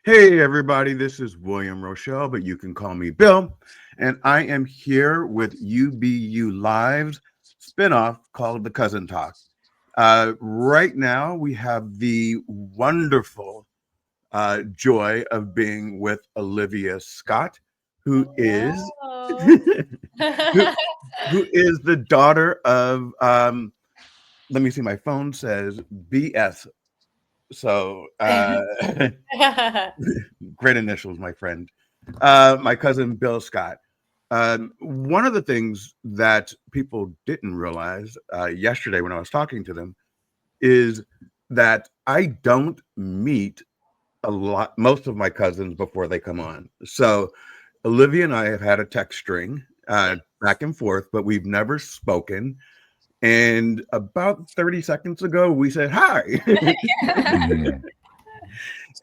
Hey, everybody, this is William Rochelle, but you can call me Bill. And I am here with UBU Live's spinoff called The Cousin Talk. Right now, we have the wonderful joy of being with Olivia Scott, who is Hello. who, who is the daughter of let me see, my phone says BS. So great initials, my friend. My cousin Bill Scott. One of the things that people didn't realize yesterday when I was talking to them is that I don't meet most of my cousins before they come on. So Olivia and I have had a text string back and forth, but we've never spoken. And about 30 seconds ago, we said hi. Mhm.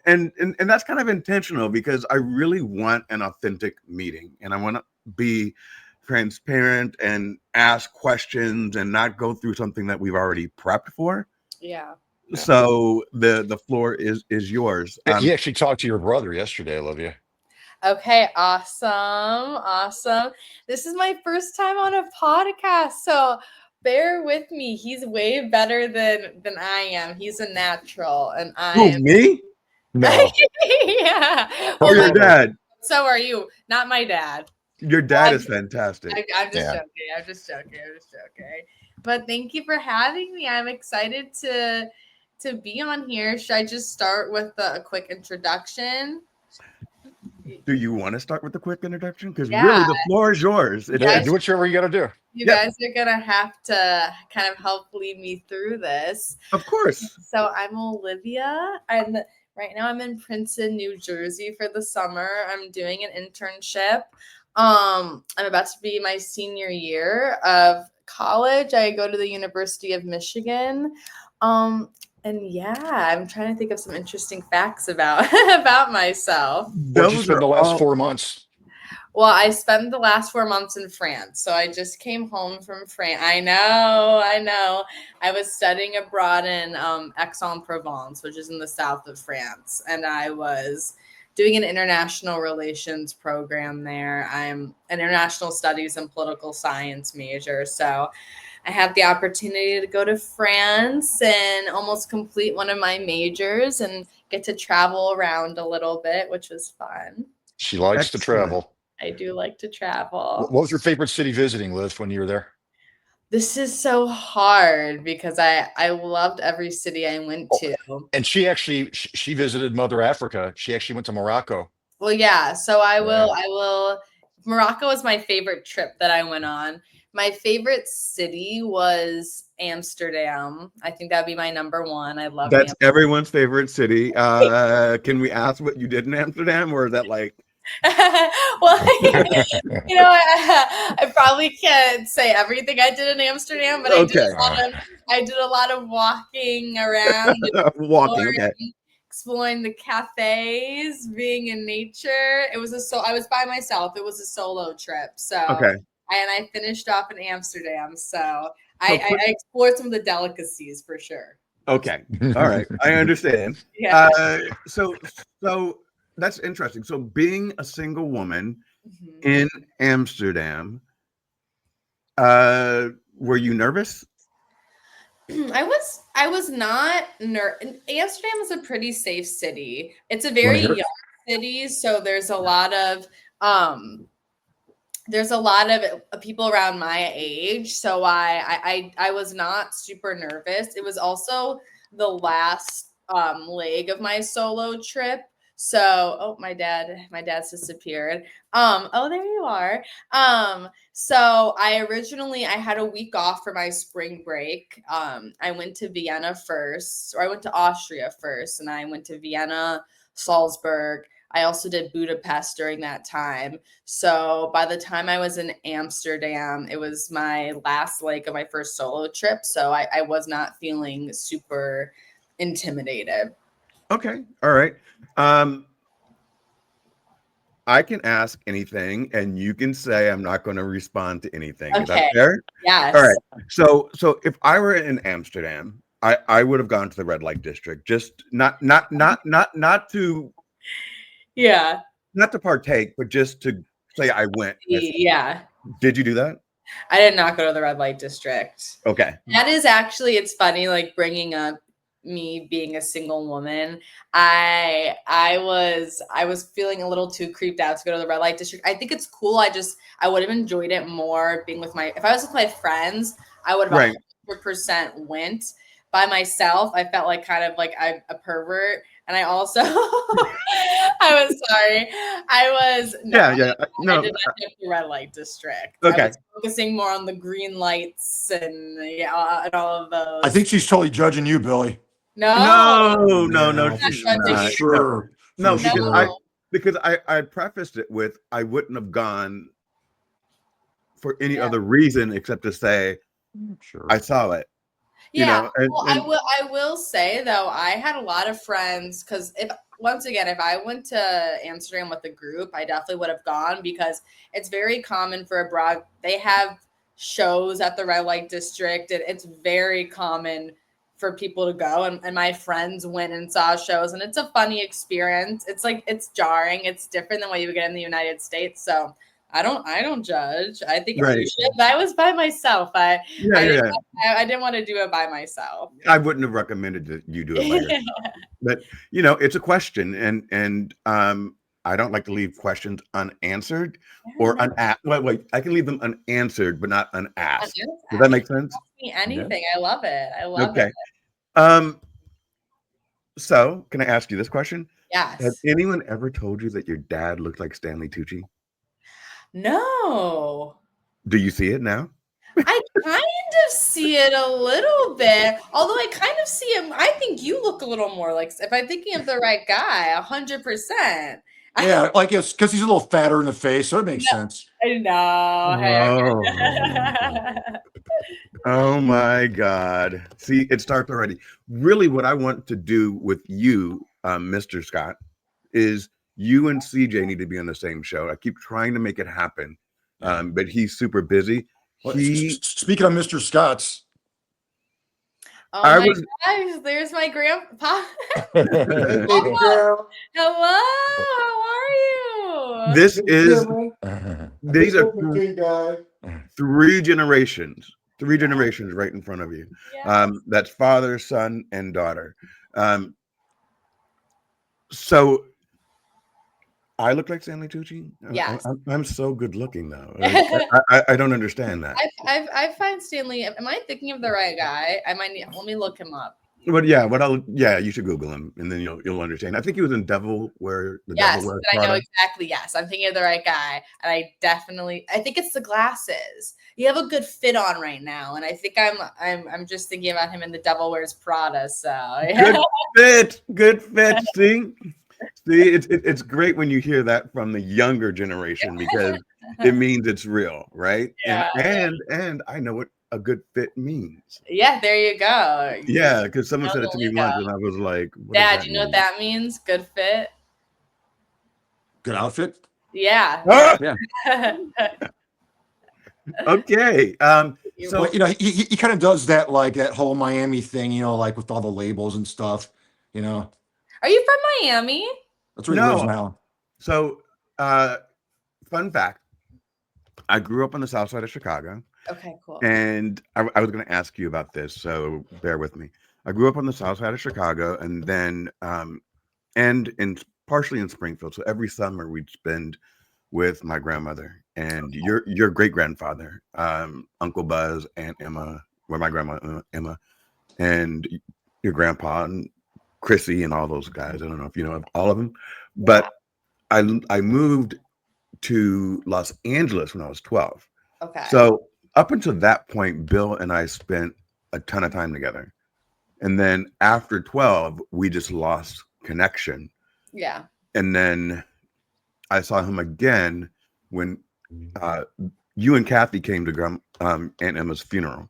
And that's kind of intentional because I really want an authentic meeting and I want to be transparent and ask questions and not go through something that we've already prepped for. Yeah. Yeah. So the floor is yours. He actually talked to your brother yesterday, Olivia. Okay, awesome. Awesome. This is my first time on a podcast, so bear with me. He's way better than I am. He's a natural and I Who, am me No. yeah. or Well, your dad? so are you. Not my dad. Your dad is fantastic. I'm just Yeah. joking. I'm just joking. I'm just joking. But thank you for having me. I'm excited to be on here. Should I just start with a quick introduction? Do you want to start with a quick introduction? Because really, Yeah, the floor is yours. you Yeah, guys do whatever you got to do. you Yep, guys are gonna have to kind of help lead me through this. of course. So I'm Olivia, and right now I'm in Princeton, New Jersey for the summer. I'm doing an internship. I'm about to be my senior year of college. I go to the University of Michigan. And yeah, I'm trying to think of some interesting facts about about myself. Where'd you Those spend are the last all 4 months? Well, I spent the last 4 months in France. So I just came home from France. I know, I know. I was studying abroad in Aix-en-Provence, which is in the south of France. And I was doing an international relations program there. I'm an international studies and political science major. So I had the opportunity to go to France and almost complete one of my majors and get to travel around a little bit, which was fun. She likes to excellent. travel. I do like to What travel. was your favorite city visiting, Liv, when you were there? This is so hard because I loved every city I went Oh, to. and she visited Mother Africa. She actually went to Morocco. Well, yeah, so Yeah. I will Morocco was my favorite trip that I went on. My favorite city was Amsterdam. I think that'd be my number one. I love That's Amsterdam. everyone's favorite city. Can we ask what you did in Amsterdam, or is that like Well, I probably can't say everything I did in Amsterdam, but okay? I did a lot of walking around and Walking, okay, exploring the cafes, being in nature. I was by myself. It was a solo trip. okay. I finished off in Amsterdam. So So quick, I explored some of the delicacies for sure. okay, all right, I understand. Yeah. Uh, so so that's interesting. So being a single woman Mhm. in Amsterdam, uh, were you nervous? I was not Amsterdam is a pretty safe city. It's a You want very to hear it? young city, so um there's a lot of people around my age, so I was not super nervous. It was also the last leg of my solo trip. So, oh, my dad's disappeared. Oh, there you are. So I had a week off for my spring break. I went to Vienna first, or I went to Austria first, and I went to Vienna, Salzburg. I also did Budapest during that time. So by the time I was in Amsterdam, it was my last leg of my first solo trip. So I was not feeling super intimidated. Okay, all right. Um, I can ask anything, and you can say I'm not going to respond to anything. Is that Okay. fair? All Yes. right. So if I were in Amsterdam, I would have gone to the red light district. Just not to Yeah. Not to partake, but just to say I went. Yeah. Did you do that? I did not go to the red light district. Okay. That is actually, it's funny, like bringing up me being a single woman. I was feeling a little too creeped out to go to the red light district. I think it's cool. I would have enjoyed it more being with if I was with my friends, I would have 100% went. By myself, I felt like kind of like I'm a pervert. And I also, I was sorry. I did not hit the red light district. Okay. I was focusing more on the green lights and all of those. I think she's totally judging you, Billy. No, she's not. not. Sure. No, For because sure. I prefaced it with I wouldn't have gone for any other reason except to say Sure. I saw it. Yeah. You know, I will say though, I had a lot of friends because if I went to Amsterdam with a group, I definitely would have gone because it's very common for abroad. They have shows at the red light district, and it's very common for people to go. And my friends went and saw shows, and it's a funny experience. It's like, it's jarring. It's different than what you would get in the United States. So I don't judge. I think you should, but I was by myself. I didn't want to do it by myself. I wouldn't have recommended that you do it by yourself. But it's a question, and I don't like to leave questions unanswered or unasked. Wait, I can leave them unanswered, but not unasked. Does that make sense? Ask me anything. Yeah. I love it. I love it. So can I ask you this question? Yes. Has anyone ever told you that your dad looked like Stanley Tucci? No. Do you see it now? I kind of see it a little bit, although I kind of see him. I think you look a little more like, if I'm thinking of the right guy, 100%. Yeah, like it's because he's a little fatter in the face, so it makes sense. I know. Oh my God. See, it starts already. Really, what I want to do with you, Mr. Scott, is you and CJ need to be on the same show. I keep trying to make it happen, but he's super busy. Speaking of Mr. Scott's. Oh my gosh, there's my grandpa. Hello, how are you? These are three generations right in front of you. Yes. That's father, son, and daughter. So I look like Stanley Tucci. Yes. I'm so good looking though. I don't understand that. I find Stanley. Am I thinking of the right guy? Let me look him up. But you should Google him and then you'll understand. I think he was in Devil Wears Prada. I know exactly. Yes, I'm thinking of the right guy, and I think it's the glasses. You have a good fit on right now, and I think I'm just thinking about him in the Devil Wears Prada. So good fit. See, it's great when you hear that from the younger generation because it means it's real, right? Yeah. And I know what a good fit means. Yeah, there you go. Yeah, because someone said it to me once, and I was like, Dad, you know what that means? Good fit. Good outfit. Yeah. Yeah. Okay. So he kind of does that, like that whole Miami thing, like with all the labels and stuff, Are you from Miami? That's where he lives now. So, fun fact, I grew up on the south side of Chicago. Okay, cool. And I was going to ask you about this, so bear with me. I grew up on the south side of Chicago, and then partially in Springfield. So every summer we'd spend with my grandmother and your great grandfather, Uncle Buzz, Aunt Emma, my grandma Emma, and your grandpa and Chrissy and all those guys. I don't know if you know all of them, but I moved to Los Angeles when I was 12. Okay. So up until that point, Bill and I spent a ton of time together. And then after 12, we just lost connection. Yeah. And then I saw him again when you and Kathy came to Aunt Emma's funeral.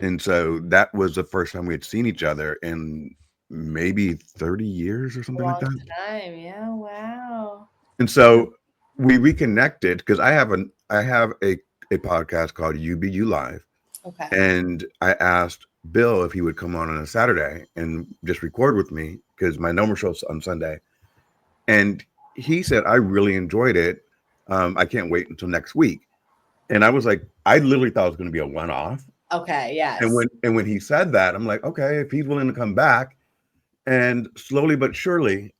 And so that was the first time we had seen each other in maybe 30 years or something like that. Time. Yeah. Wow. And so we reconnected because I have a podcast called UBU Live. Okay. And I asked Bill if he would come on a Saturday and just record with me because my number show's on Sunday. And he said, I really enjoyed it. I can't wait until next week. And I was like, I literally thought it was going to be a one-off. Okay, yes. And when he said that, I'm like, okay, if he's willing to come back. And slowly but surely,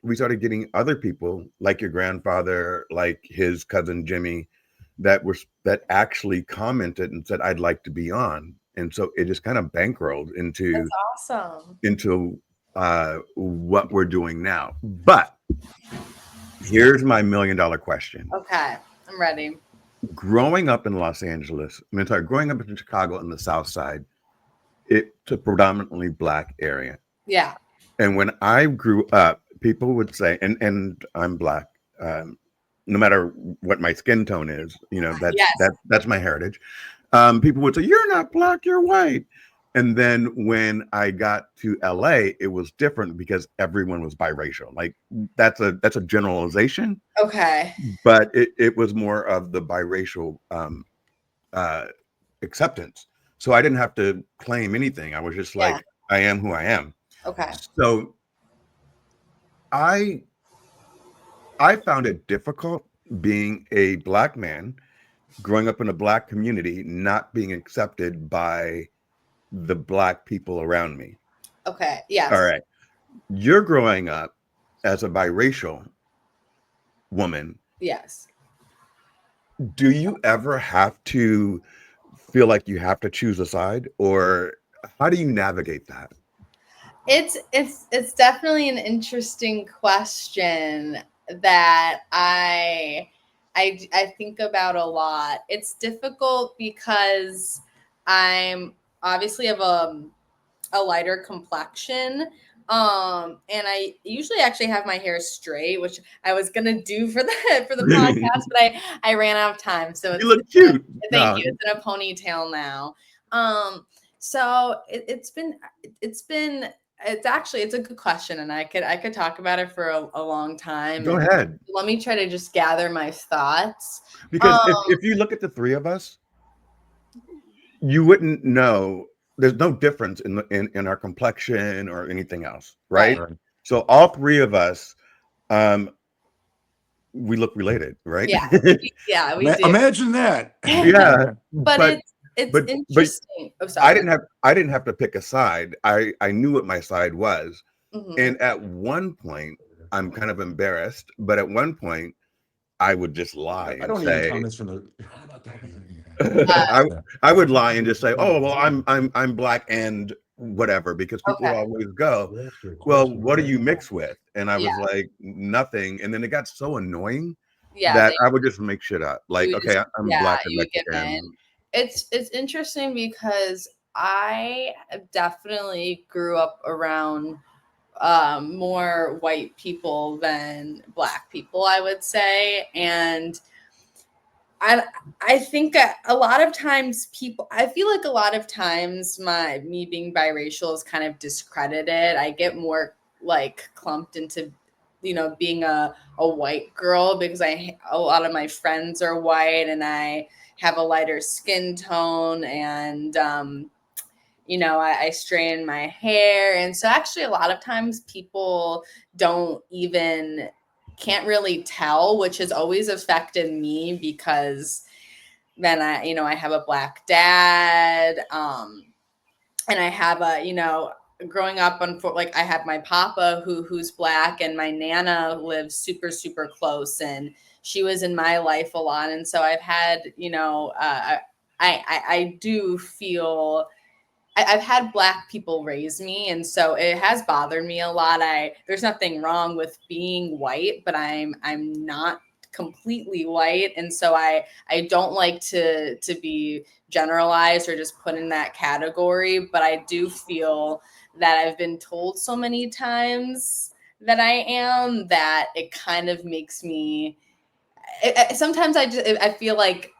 we started getting other people like your grandfather, like his cousin Jimmy, that actually commented and said, I'd like to be on. And so it just kind of bankrolled That's awesome. into what we're doing now. But here's my $1 million question. Okay, I'm ready. Growing up in Los Angeles, growing up in Chicago in the South Side, it's a predominantly Black area. Yeah. And when I grew up, people would say, and I'm Black, no matter what my skin tone is, that's my heritage. People would say, you're not Black, you're white. And then when I got to LA, it was different because everyone was biracial. Like that's a generalization. Okay. But it was more of the biracial acceptance. So I didn't have to claim anything. I was just like, I am who I am. Okay. So I found it difficult being a Black man, growing up in a Black community, not being accepted by the Black people around me. Okay. Yes. All right. You're growing up as a biracial woman. Yes. Do you ever have to feel like you have to choose a side, or how do you navigate that? It's definitely an interesting question that I think about a lot. It's difficult because I'm obviously have a lighter complexion. And I usually actually have my hair straight, which I was gonna do for the podcast, but I ran out of time. So you look cute. Thank you. It's in a ponytail now. So it's a good question, and I could talk about it for a long time. Go ahead. Let me try to just gather my thoughts. Because if you look at the three of us, you wouldn't know. There's no difference in our complexion or anything else, right? So all three of us, we look related, right? Yeah, yeah, we do. Imagine that. Yeah, but it's interesting. Oh, sorry. I didn't have to pick a side. I knew what my side was, and at one point, I'm kind of embarrassed, but at one point, I would just lie and say, I would lie and just say, oh well, I'm Black and whatever, because people always go, well, what do you mix with? And I was like, nothing. And then it got so annoying that I would just make shit up. Like, okay, I'm Black and Mexican. It's interesting because I definitely grew up around more white people than Black people, I would say. And I think a lot of times I feel like a lot of times me being biracial is kind of discredited. I get more like clumped into, being a white girl because a lot of my friends are white and I have a lighter skin tone and, I straighten my hair. And so actually a lot of times people can't really tell, which has always affected me because then I have a Black dad. And I have growing up I have my papa who's Black, and my Nana lives super, super close, and she was in my life a lot. And so I've had, I do feel I've had Black people raise me, and so it has bothered me a lot. There's nothing wrong with being white, but I'm not completely white, and so I don't like to be generalized or just put in that category. But I do feel that I've been told so many times that I am that it kind of makes me. Sometimes I feel like.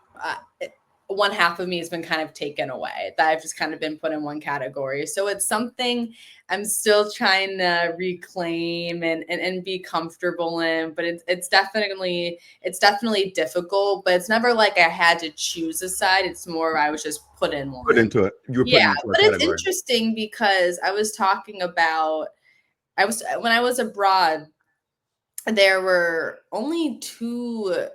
One half of me has been kind of taken away, that I've just kind of been put in one category. So it's something I'm still trying to reclaim and be comfortable in, but it's definitely difficult, but it's never like I had to choose a side. It's more, I was just put in one. Put into it. You were put into but it's interesting because I was talking about, when I was abroad, there were only 2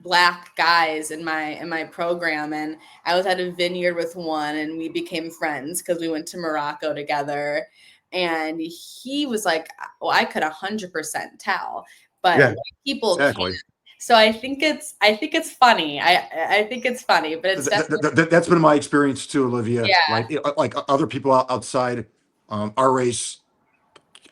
Black guys in my program, and I was at a vineyard with one, and we became friends because we went to Morocco together. And he was like, well, I could 100% tell, but Yeah. white people can't. Exactly. So I think it's funny. I think it's funny, but it's definitely That's been my experience too, Olivia. yeah, Like other people outside our race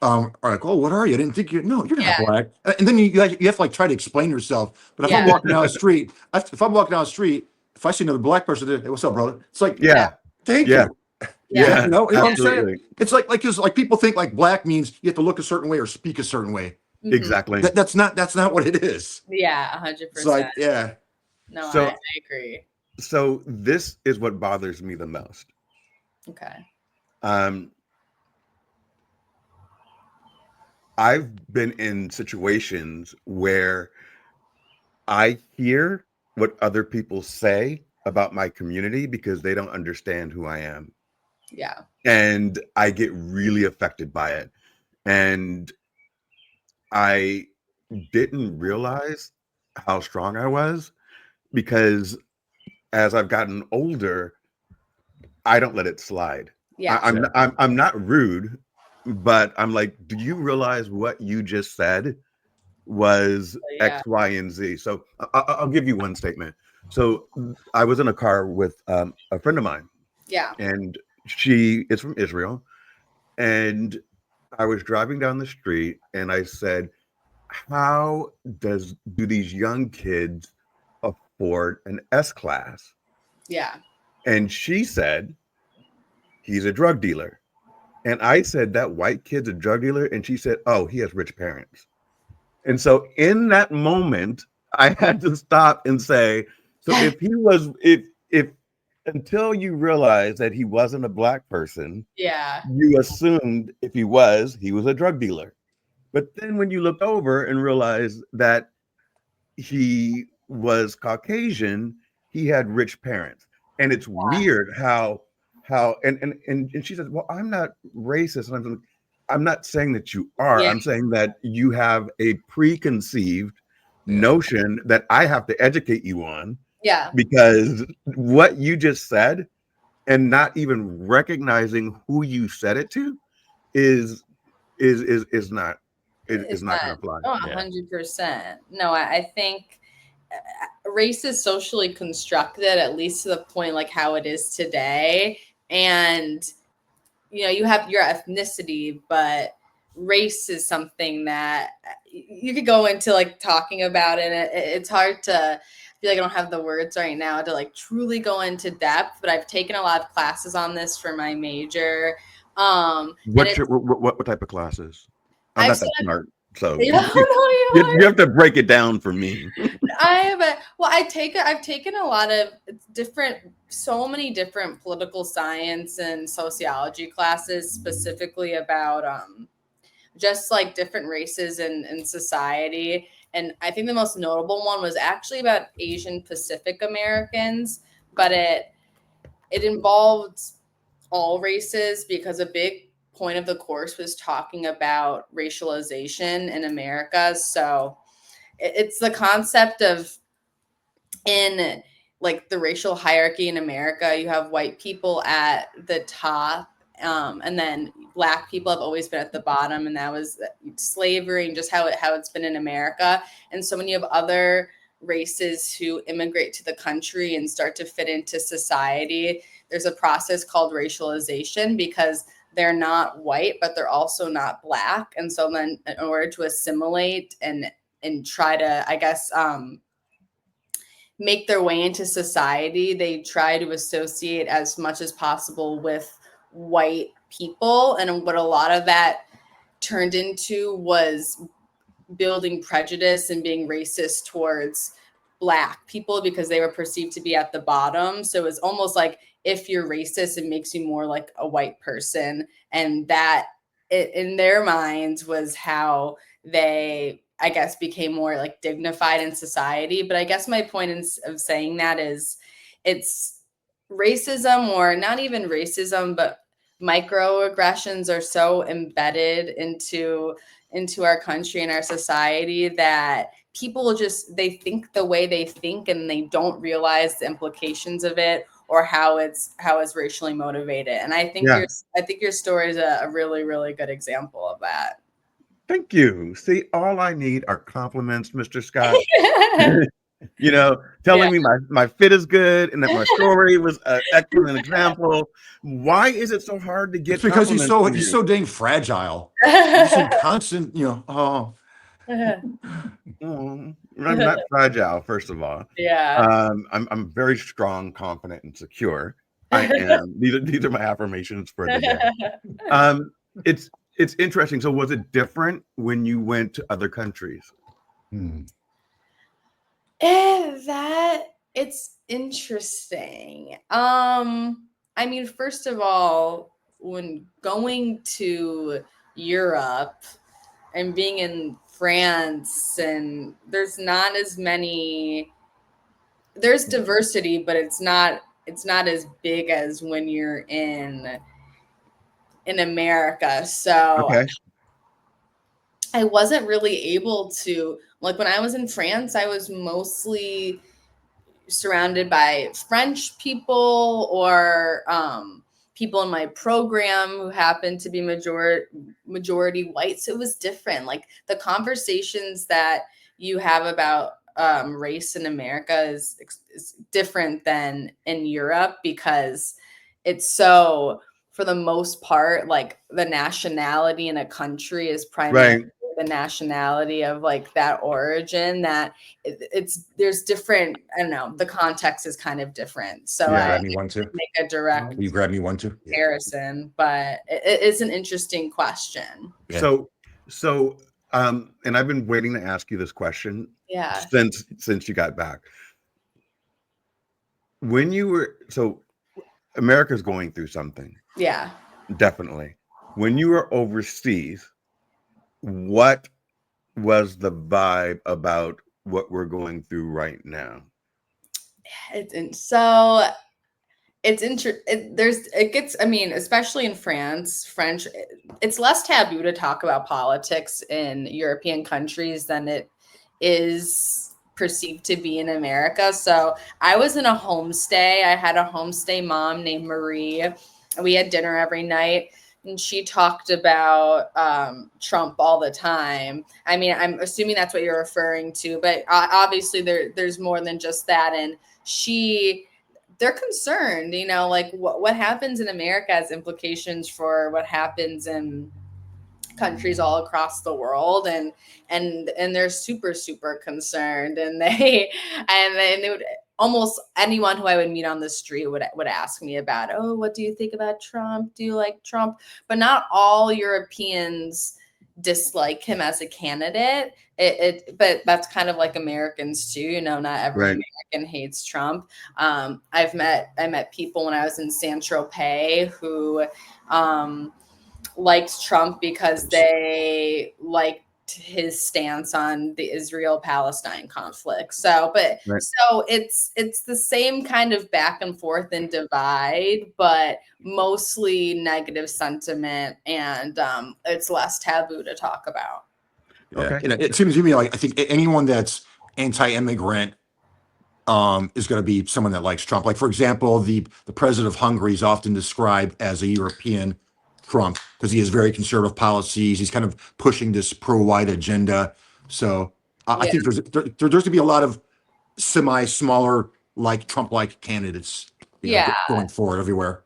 are like, oh, what are you? I didn't think you. No, you're not yeah, black. And then you have to like try to explain yourself. But if I'm yeah, walking down the street, if I'm walking down the street, if I see another black person, hey, what's up, brother? It's like, Yeah. thank Yeah. you. yeah. Yeah. You know what I'm saying? Absolutely. It's like, cause like people think like black means you have to look a certain way or speak a certain way. Mhm. Exactly. That's not what it is. Yeah, It's 100%. like, yeah. No, So- I agree. So this is what bothers me the most. Okay. I've been in situations where I hear what other people say about my community because they don't understand who I am. Yeah. And I get really affected by it. And I didn't realize how strong I was because as I've gotten older, I don't let it slide. Yeah. I'm not rude, but I'm like, do you realize what you just said was Yeah. X, Y, and Z? So I'll give you one statement. So I was in a car with a friend of mine, Yeah. and she is from Israel, and I was driving down the street, and I said, "How do these young kids afford an S class?" Yeah. And she said, "He's a drug dealer." And I said, "That white kid's a drug dealer." And she said, "Oh, he has rich parents." And so in that moment, I had to stop and say, so if he was, if until you realized that he wasn't a black person, Yeah. you assumed if he was a drug dealer. But then when you look over and realize that he was Caucasian, he had rich parents. And it's weird how and she says, "Well, I'm not racist." And I'm not saying that you are. Yeah. I'm saying that you have a preconceived Yeah. notion that I have to educate you on Yeah. because what you just said and not even recognizing who you said it to is not It's not not. going to fly. Oh, Yeah. 100%. No, I think race is socially constructed, at least to the point like how it is today. And you have your ethnicity, but race is something that you could go into like talking about it. It's hard to I feel like I don't have the words right now to like truly go into depth, but I've taken a lot of classes on this for my major. And What type of classes? I'm I've not that smart, so no, you you have to break it down for me. I've taken a lot of so many different political science and sociology classes specifically about just like different races in society. And I think the most notable one was actually about Asian Pacific Americans, but it involved all races because a big point of the course was talking about racialization in America. So it's the concept of in like the racial hierarchy in America, you have white people at the top, and then black people have always been at the bottom, and that was slavery and just how it's been in America. And so when you have other races who immigrate to the country and start to fit into society, there's a process called racialization because they're not white, but they're also not black. And so then in order to assimilate and try to, I guess, make their way into society, they try to associate as much as possible with white people. And what a lot of that turned into was building prejudice and being racist towards black people because they were perceived to be at the bottom. So it was almost like if you're racist, it makes you more like a white person. And that in their minds was how they, I guess, became more like dignified in society. But I guess my point of saying that is it's racism, or not even racism, but microaggressions are so embedded into our country and our society that people just they think the way they think and they don't realize the implications of it or how it's racially motivated. And I think your story is a really, really good example of that. Thank you. See, all I need are compliments, Mr. Scott. You know, telling me my fit is good and that my story was an excellent example. Why is it so hard to get It's because compliments he's so dang fragile. He's in constant, I'm not fragile, first of all. Yeah. I'm very strong, confident, and secure. I am. These are my affirmations for the day. It's interesting. So was it different when you went to other countries? That it's interesting. I mean, first of all, when going to Europe and being in France, and there's not as many. There's diversity, but it's not as big as when you're in America. So Okay. I wasn't really able to, like, when I was in France, I was mostly surrounded by French people or people in my program who happened to be majority white. So it was different. Like the conversations that you have about race in America is different than in Europe because it's so, for the most part, like the nationality in a country is primarily the nationality of like that origin, that there's different, I don't know, the context is kind of different. So grab me one too. Make a direct Will you grab me one too? comparison, but it is an interesting question. Yeah. So and I've been waiting to ask you this question since you got back. When you were, so America's going through something. Yeah. Definitely. When you were overseas, what was the vibe about what we're going through right now? I mean, especially in French, it's less taboo to talk about politics in European countries than it is perceived to be in America. So I was in a homestay. I had a homestay mom named Marie. We had dinner every night, and she talked about Trump all the time. I mean, I'm assuming that's what you're referring to, but obviously there's more than just that. And they're concerned, you know, like what happens in America has implications for what happens in countries all across the world, and they're super, super concerned, and they would, almost anyone who I would meet on the street would ask me about, oh, what do you think about Trump? Do you like Trump? But not all Europeans dislike him as a candidate. But that's kind of like Americans too, you know, not every American hates Trump. I met people when I was in Saint-Tropez who liked Trump because they liked his stance on the Israel-Palestine conflict. So it's the same kind of back and forth and divide, but mostly negative sentiment, and it's less taboo to talk about. Okay. And it seems to me like I think anyone that's anti-immigrant is going to be someone that likes Trump. Like, for example, the president of Hungary is often described as a European Trump because he has very conservative policies. He's kind of pushing this pro-white agenda. So I think there's going to be a lot of smaller, like Trump-like candidates going forward everywhere.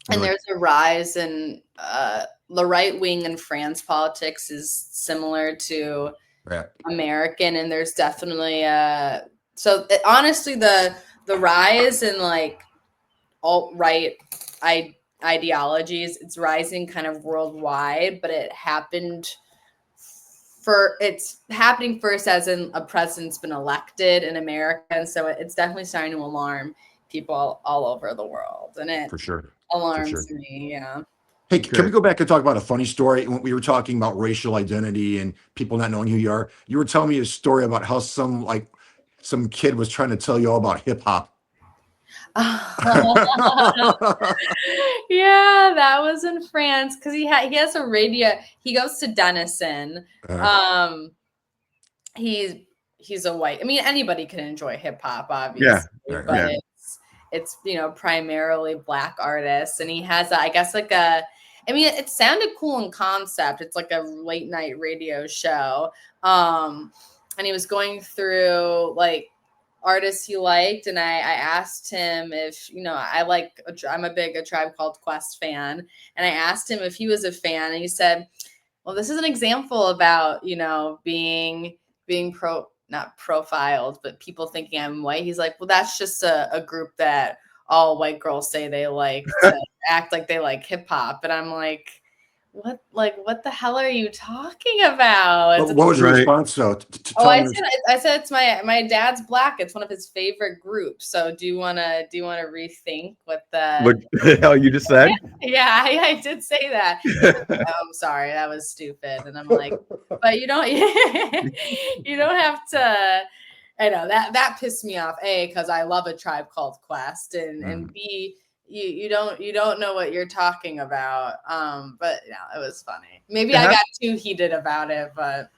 And there's a rise in the right wing in France. Politics is similar to American, and there's definitely honestly the rise in like alt-right ideologies, it's rising kind of worldwide, but it's happening first as in a president's been elected in America, and so it's definitely starting to alarm people all over the world, and it alarms me. Hey, can we go back and talk about a funny story? When we were talking about racial identity and people not knowing who you are, you were telling me a story about how some kid was trying to tell you all about hip hop. Yeah, that was in France because he has a radio. He goes to Denison. Um, he's a white. I mean, anybody can enjoy hip hop, Yeah, obviously, yeah, but yeah. it's primarily Black artists, and he has I guess like a. I mean, it sounded cool in concept. It's like a late night radio show. And he was going through like artists he liked, and I asked him if I'm a big A Tribe Called Quest fan, and I asked him if he was a fan, and he said, well, this is an example about being not profiled, but people thinking I'm white. He's like, well, that's just a group that all white girls say they like to act like they like hip hop, and I'm like, what the hell are you talking about? What was your Right. response though? Oh, I said it's my dad's Black. It's one of his favorite groups. So do you wanna rethink what the? What the hell you just said? Yeah, I did say that. I'm sorry, that was stupid. And I'm like, but you don't you don't have to. I know that pissed me off. A, because I love A Tribe Called Quest, and B, you don't know what you're talking about. But yeah, it was funny. Maybe I got too heated about it, but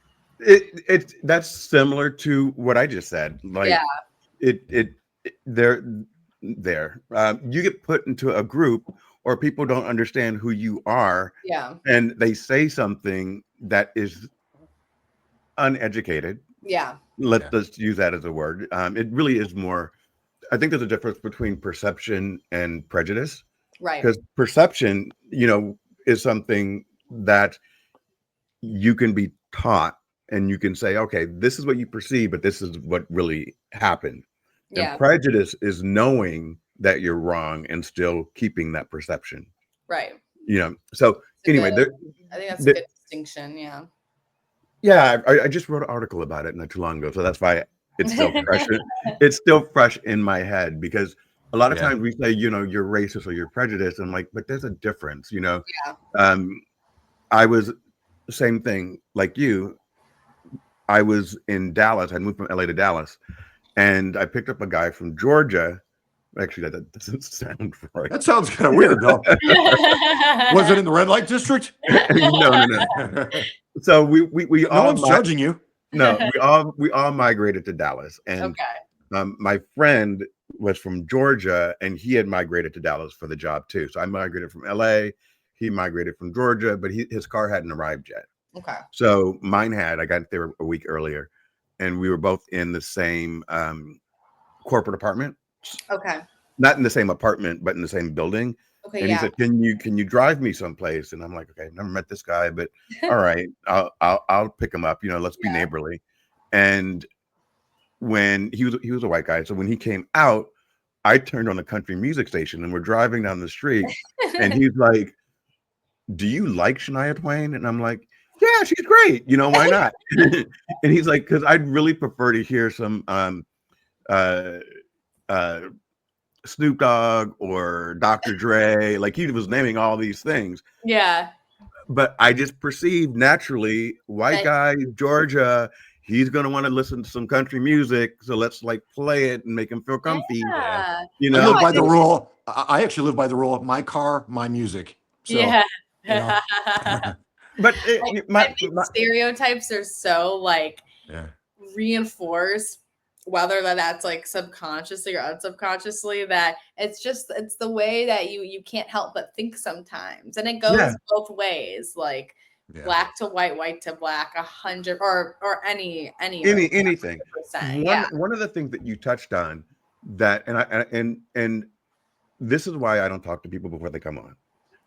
That's similar to what I just said. Like they're there. You get put into a group, or people don't understand who you are, yeah, and they say something that is uneducated. yeah, Let's use that as a word. It really is more. I think there's a difference between perception and prejudice, right, because perception, is something that you can be taught, and you can say, okay, this is what you perceive, but this is what really happened. yeah, And prejudice is knowing that you're wrong and still keeping that perception. right. So anyway, I think that's a good distinction. Yeah. yeah, I just wrote an article about it not too long ago, so that's why it's still fresh. It's still fresh in my head, because a lot of times we say, you're racist or you're prejudiced. I'm like, but there's a difference, Yeah. I was the same thing like you. I was in Dallas. I moved from LA to Dallas, and I picked up a guy from Georgia. Actually, that doesn't sound right. That sounds kind of weird though. Was it in the red light district? No. So we No all one's judging you. No, we all migrated to Dallas, and Okay. my friend was from Georgia, and he had migrated to Dallas for the job too. So I migrated from LA, he migrated from Georgia, but his car hadn't arrived yet. Okay. So mine had. I got there a week earlier, and we were both in the same corporate apartment. Okay. Not in the same apartment, but in the same building. Okay. And Yeah. he said, "Can you drive me someplace?" And I'm like, "Okay, never met this guy, but all right, I'll pick him up. Let's be neighborly." And when he was a white guy, so when he came out, I turned on a country music station, and we're driving down the street, and he's like, "Do you like Shania Twain?" And I'm like, "Yeah, she's great. Why not?" And he's like, "Because I'd really prefer to hear some Snoop Dogg or Dr. Dre." Like, he was naming all these things. Yeah. But I just perceived naturally, white guy, Georgia, he's going to want to listen to some country music. So let's play it and make him feel comfy. Yeah. I live by the rule. I actually live by the rule of my car, my music. So, Yeah. But I think stereotypes are so reinforced, whether that's subconsciously or unsubconsciously, that it's the way that you can't help but think sometimes, and it goes both ways, black to white, white to black, 100 or anything. 100%. One of the things that you touched on that, and this is why I don't talk to people before they come on.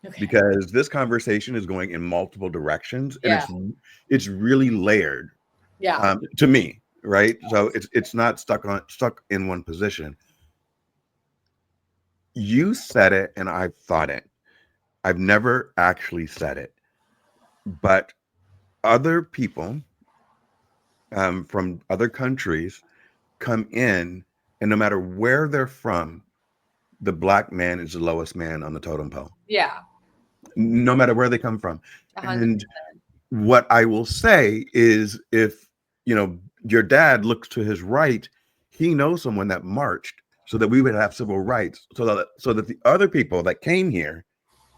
Okay. Because this conversation is going in multiple directions, and it's really layered. Yeah. To me, right? So it's not stuck in one position. You said it, and I've thought it. I've never actually said it, but other people from other countries come in, and no matter where they're from, the black man is the lowest man on the totem pole. Yeah. No matter where they come from. 100%. And what I will say is, if your dad looks to his right, he knows someone that marched so that we would have civil rights, so that the other people that came here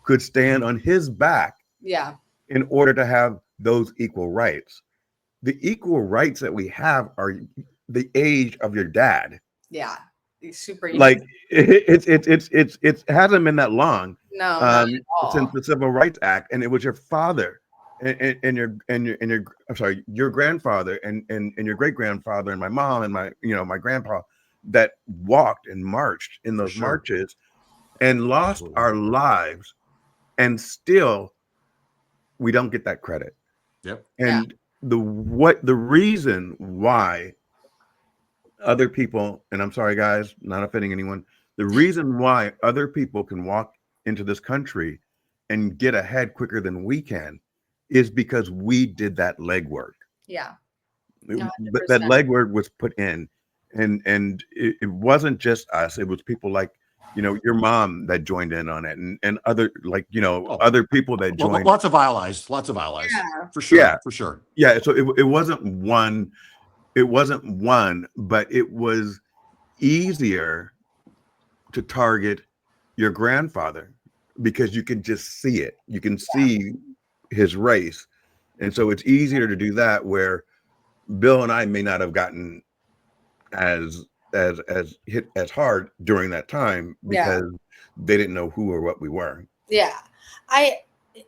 could stand on his back Yeah. in order to have those equal rights. The equal rights that we have are the age of your dad. Yeah. It's super young. Like it hasn't been that long No, not at all. since the Civil Rights Act, and it was your father and your I'm sorry, your grandfather and your great grandfather and my mom and my grandpa that walked and marched in those sure. marches and lost Absolutely. our lives, and still we don't get that credit. Yep. And the reason why other people, and I'm sorry guys, not offending anyone, the reason why other people can walk into this country and get ahead quicker than we can is because we did that legwork. Yeah. But that 100%. legwork was put in, and it wasn't just us, it was people like your mom that joined in on it, and other other people that joined. Lots of allies, Yeah. for sure. Yeah. For sure. Yeah, so it wasn't one, but it was easier to target your grandfather because you can just see it. You can see his race. And so it's easier to do that, where Bill and I may not have gotten as hit as hard during that time because they didn't know who or what we were. Yeah.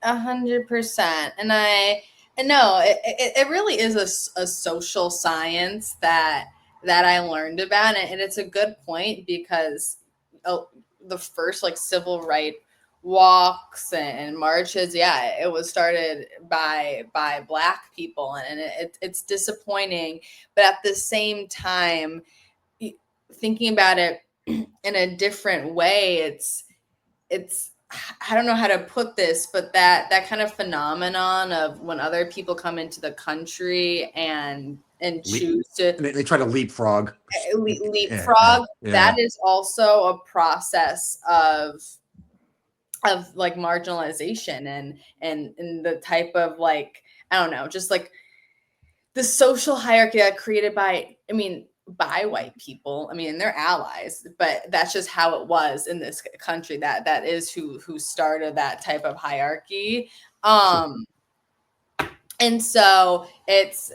100%. And I know it really is a social science that I learned about. And it's a good point because the first civil rights walks and marches, it was started by Black people, and it's disappointing. But at the same time, thinking about it in a different way, it's I don't know how to put this, but that kind of phenomenon of when other people come into the country and choose to They try to leapfrog. leapfrog. Yeah. That is also a process of marginalization and the type of I don't know, just the social hierarchy that created by white people. They're allies, but that's just how it was in this country. That is who started that type of hierarchy. And so it's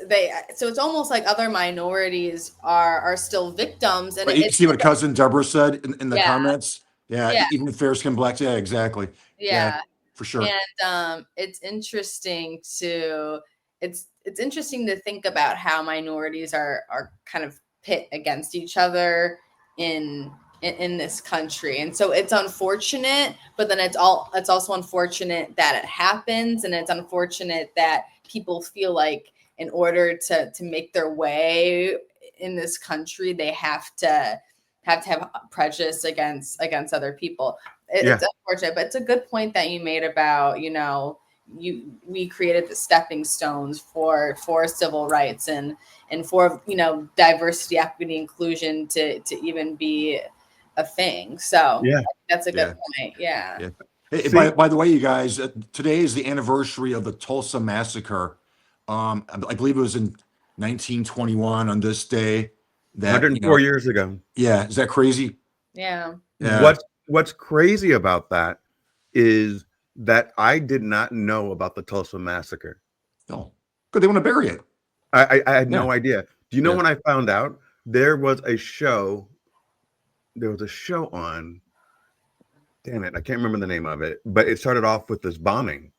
almost like other minorities are still victims. And You see what cousin Deborah said in the Yeah. comments? Yeah, even fair skinned blacks. Yeah, exactly. Yeah. For sure. And it's interesting to think about how minorities are kind of pit against each other in this country. And so it's unfortunate, but then it's also unfortunate that it happens, and it's unfortunate that people feel like in order to make their way in this country, they have to have prejudice against other people. It's unfortunate, but it's a good point that you made about we created the stepping stones for civil rights and for diversity, equity, inclusion to even be a thing. So that's a good point. Yeah. Hey, by the way, you guys, today is the anniversary of the Tulsa massacre. I believe it was in 1921 on this day. 104 years ago. Yeah, is that crazy? Yeah. What's crazy about that is that I did not know about the Tulsa massacre. No, good. They want to bury it. I had no idea. Do you know when I found out? There was a show on. Damn it, I can't remember the name of it, but it started off with this bombing,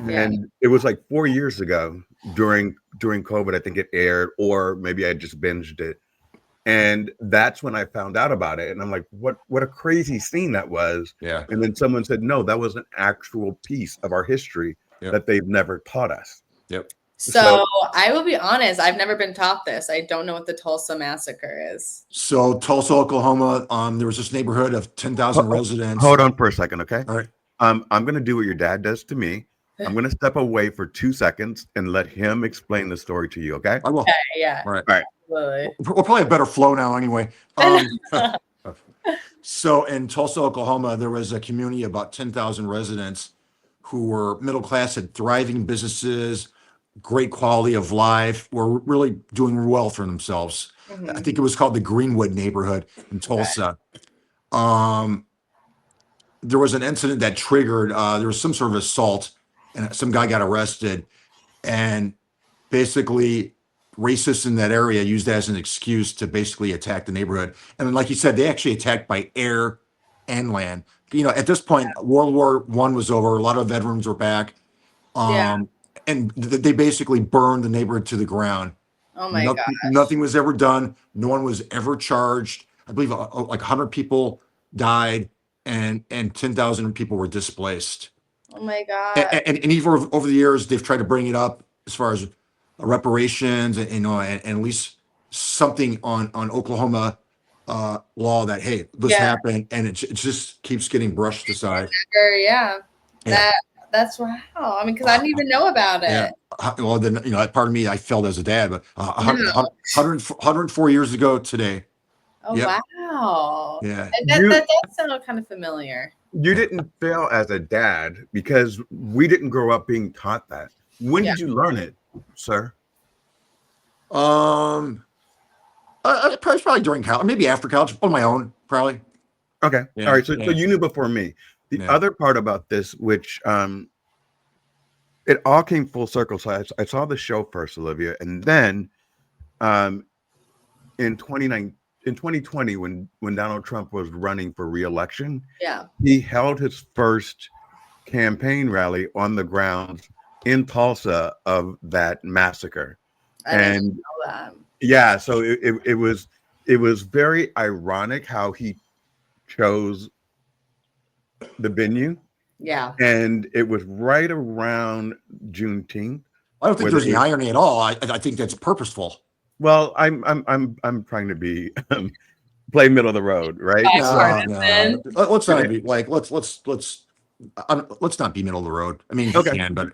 and it was 4 years ago during COVID. I think it aired, or maybe I just binged it. And that's when I found out about it. And I'm like, what a crazy scene that was. Yeah. And then someone said, no, that was an actual piece of our history that they've never taught us. Yep. So I will be honest, I've never been taught this. I don't know what the Tulsa massacre is. So Tulsa, Oklahoma, there was this neighborhood of 10,000 residents. Hold on for a second, okay? All right. I'm going to do what your dad does to me. I'm going to step away for 2 seconds and let him explain the story to you, okay? I will. Okay, yeah. All right. Absolutely. We'll probably have better flow now anyway. So in Tulsa, Oklahoma, there was a community of about 10,000 residents who were middle class, had thriving businesses, great quality of life, were really doing well for themselves. I Mhm. think it was called the Greenwood neighborhood in Tulsa. There was an incident that triggered, there was some sort of assault and some guy got arrested, and basically racists in that area used that as an excuse to basically attack the neighborhood. And then, like you said, they actually attacked by air and land. At this point, World War One was over. A lot of veterans were back. Yeah. And they basically burned the neighborhood to the ground. Oh my gosh. Nothing was ever done. No one was ever charged. I believe like 100 people died, and 10,000 people were displaced. Oh my god. And even over the years, they've tried to bring it up as far as reparations and at least something on Oklahoma law that, hey, this Yeah. happened, and it just keeps getting brushed aside. Sure, yeah. Yeah. That's wow. I mean, because I didn't even know about it. Yeah. Well, then, part of me, I felt as a dad, but No. 104 years ago today. Oh Yep. wow. Yeah. And that You- does sound kind of familiar. You didn't fail as a dad because we didn't grow up being taught that. When Yeah. did you learn it, sir? Probably during college, maybe after college, on my own, probably. Okay. Yeah, All right. So yeah. you knew before me. The Yeah. other part about this, which it all came full circle. So I saw the show first, Olivia, and then in 2020, when Donald Trump was running for re-election, Yeah. he held his first campaign rally on the grounds in Tulsa of that massacre. I didn't And know that. yeah, so it was very ironic how he chose the venue, Yeah. and it was right around Juneteenth. I don't think Whether there's any it- irony at all. I think that's purposeful. Well, I'm trying to be play middle of the road, right? Okay. So- Partisan. Let's not be like let's not be middle of the road. I mean, you Okay. can, but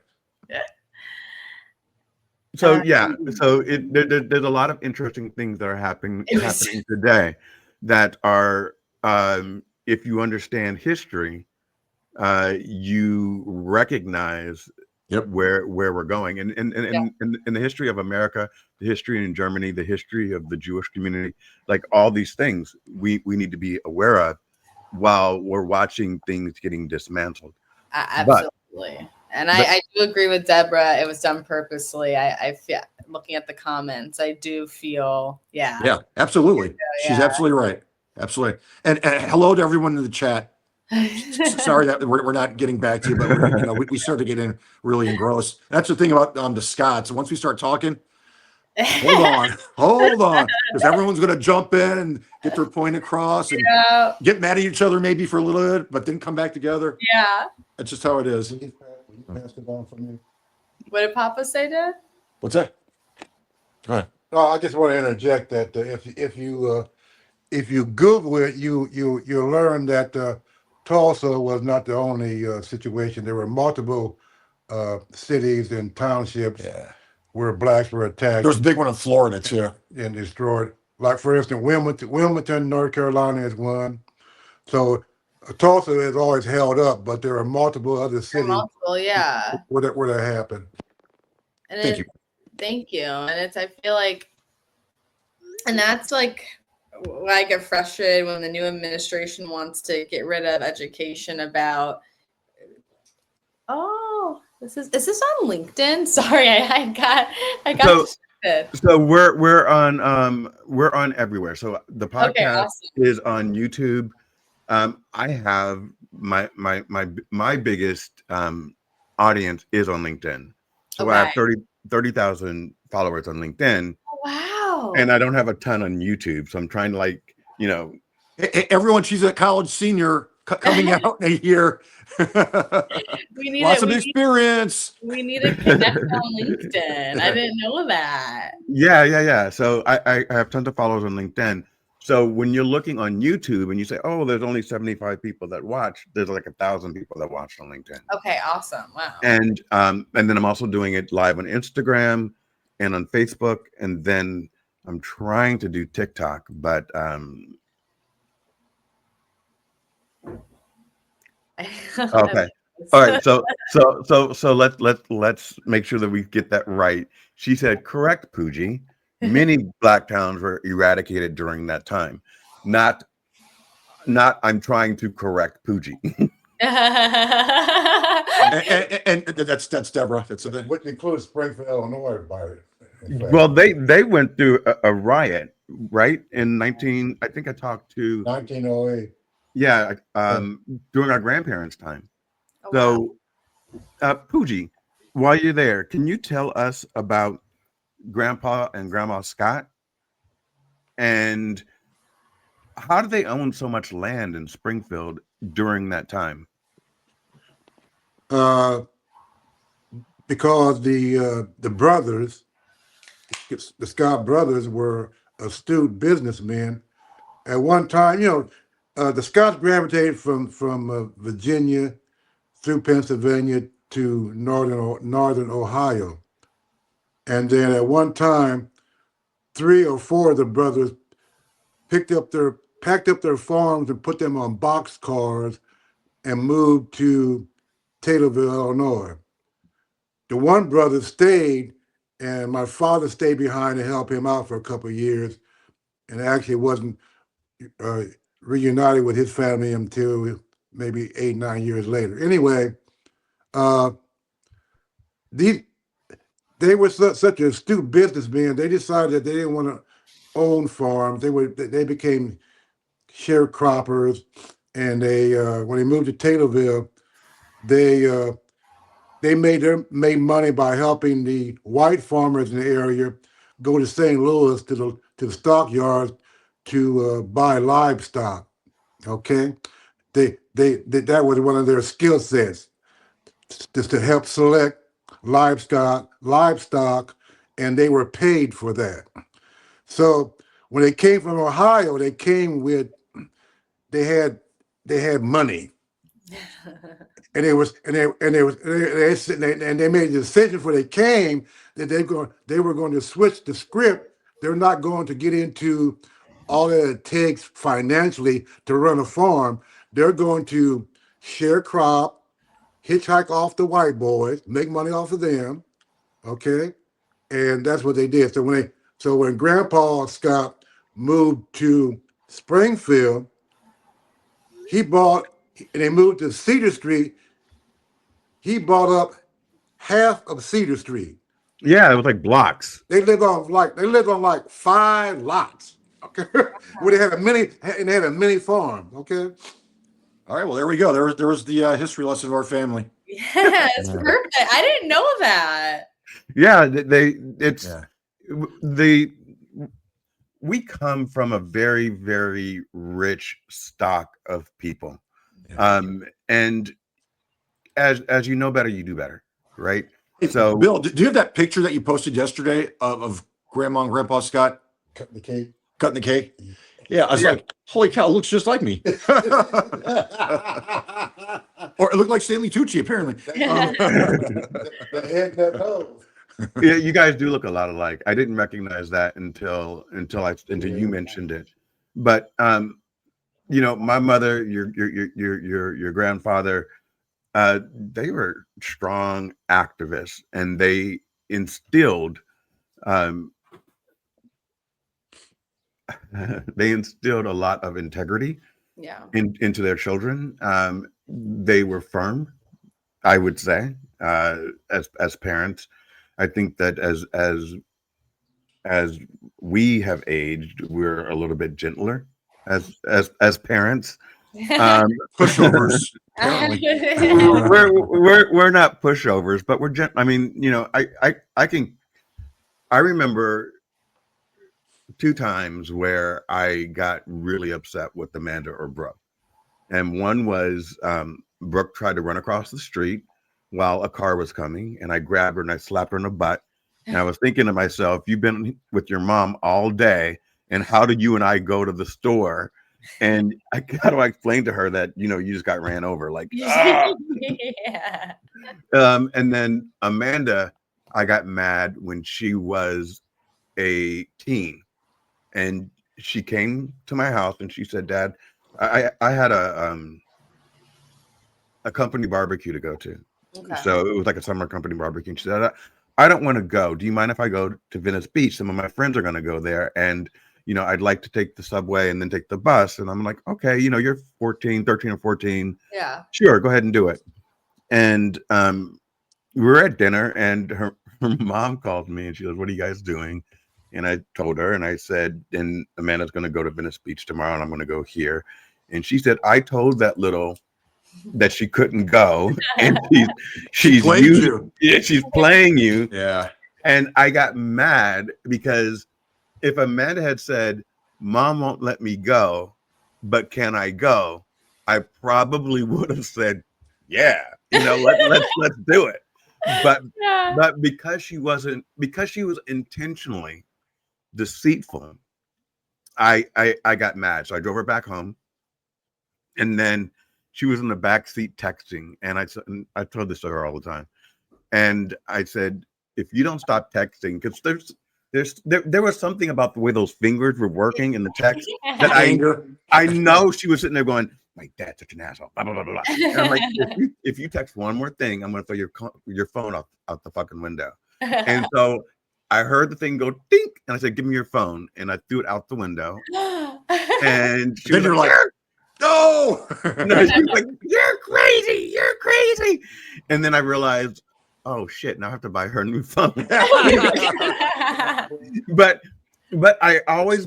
So yeah, so there's a lot of interesting things that are happening today that are, if you understand history, you recognize Yep. where we're going, and in the history of America, the history in Germany, the history of the Jewish community, like all these things, we need to be aware of while we're watching things getting dismantled. Absolutely. And I do agree with Deborah. It was done purposely. I feel, looking at the comments, I do feel, yeah, absolutely. She's Yeah. absolutely right. Absolutely. And hello to everyone in the chat. Sorry that we're not getting back to you, but we start to get in really engrossed. That's the thing about the Scots. Once we start talking, hold on, because everyone's going to jump in and get their point across and Yeah. get mad at each other maybe for a little bit, but then come back together. Yeah. That's just how it is. Will you pass it on for me? What did Papa say, Dad? What's that? Go ahead. No, I just want to interject that if you Google it, you learn that Tulsa was not the only situation. There were multiple cities and townships Yeah. where blacks were attacked There's a big one in Florida too. and destroyed. Like for instance, Wilmington, North Carolina is one. So Tulsa is always held up, but there are multiple other cities Multiple, yeah. where that happened. And Thank you. Thank you. And I feel like, and that's like, why I get frustrated when the new administration wants to get rid of education about. Oh, is this on LinkedIn? Sorry, I got distracted. So we're on everywhere. So the podcast Okay, awesome. is on YouTube. I have my biggest audience is on LinkedIn. So I have Okay. 30,000 followers on LinkedIn, Oh, wow. and I don't have a ton on YouTube. So I'm trying to Everyone, she's a college senior coming out in a year. we need Lots of we experience. need to connect on LinkedIn. I didn't know that. yeah. So I have tons of followers on LinkedIn. So when you're looking on YouTube and you say, oh, there's only 75 people that watch, there's like 1,000 people that watched on LinkedIn. Okay, awesome. Wow. And then I'm also doing it live on Instagram and on Facebook, and then I'm trying to do TikTok, but okay. All right, so let's make sure that we get that right. She said, "Correct, Pooji. Many black towns were eradicated during that time. Not I'm trying to correct Pooji." And that's Deborah. That's the Which includes Springfield, Illinois, by in fact. Well, they went through a riot, right? In 19, I think I talked to 1908. yeah, during our grandparents' time. Oh, wow. So, Pooji, while you're there, can you tell us about Grandpa and Grandma Scott and how did they own so much land in Springfield during that time? Because the brothers, the Scott brothers, were astute businessmen. At one time, the Scots gravitated from Virginia through Pennsylvania to northern Ohio, and then at one time, 3 or 4 of the brothers packed up their farms and put them on boxcars and moved to Taylorville, Illinois. The one brother stayed, and my father stayed behind to help him out for a couple of years, and actually wasn't reunited with his family until maybe 8, 9 years later. Anyway, they were such astute businessmen. They decided that they didn't want to own farms. They became sharecroppers, and they when they moved to Taylorville, they made money by helping the white farmers in the area go to St. Louis to the stockyards to buy livestock. Okay, that was one of their skill sets, just to help select livestock, and they were paid for that. So when they came from Ohio, they came with they had money. And they made the decision before they came that they were going to switch the script. They're not going to get into all that it takes financially to run a farm. They're going to share crop, hitchhike off the white boys, make money off of them. Okay, and that's what they did. So when Grandpa Scott moved to Springfield, they moved to Cedar Street. He bought up half of Cedar Street. Yeah, it was like blocks. They lived on like 5 lots. Okay, where they had a mini farm. Okay. All right. Well, there we go. There was the history lesson of our family. Yes, perfect. I didn't know that. Yeah, we come from a very, very rich stock of people. Yeah. And as you know better, you do better, right? Hey, So Bill, do you have that picture that you posted yesterday of Grandma and Grandpa Scott Cut the cake. cutting the cake? Yeah, I was like, holy cow, it looks just like me. Or it looked like Stanley Tucci, apparently. The head that knows. yeah, you guys do look a lot alike. I didn't recognize that until you mentioned it. But my mother, your grandfather, they were strong activists, and they instilled a lot of integrity Yeah. into their children. They were firm, I would say, as parents. I think that as we have aged, we're a little bit gentler as parents. Pushovers. Apparently. we're not pushovers, but we're I mean, I remember 2 times where I got really upset with Amanda or Brooke. And one was Brooke tried to run across the street while a car was coming, and I grabbed her and I slapped her in the butt. And I was thinking to myself, you've been with your mom all day, and how did you and I go to the store? And how do I explain to her that, you just got ran over? Like, ah! Yeah. And then Amanda, I got mad when she was a teen, and she came to my house and she said, Dad, I had a a company barbecue to go to. Okay. So it was like a summer company barbecue. And she said, I don't want to go. Do you mind if I go to Venice Beach? Some of my friends are going to go there. And, I'd like to take the subway and then take the bus. And I'm like, okay, you're 13 or 14. Yeah. Sure, go ahead and do it. And we were at dinner and her mom called me and she goes, what are you guys doing? And I told her and I said, and Amanda's going to go to Venice Beach tomorrow and I'm going to go here. And she said, I told that little that she couldn't go and she's played using, you. yeah, she's playing you. Yeah. And I got mad because if Amanda had said, Mom won't let me go, but can I go? I probably would have said, yeah, let's do it. But because she was intentionally deceitful, I got mad. So I drove her back home. And then she was in the back seat texting. And I told this to her all the time. And I said, if you don't stop texting, because there was something about the way those fingers were working in the text that I know she was sitting there going, my dad's such an asshole, blah, blah, blah, blah. And I'm like, if you text one more thing, I'm going to throw your phone out the fucking window. And so I heard the thing go dink, and I said, give me your phone. And I threw it out the window. And she Then was you're like, like, no. no, she was like, you're crazy. And then I realized, oh shit, now I have to buy her a new phone. but I always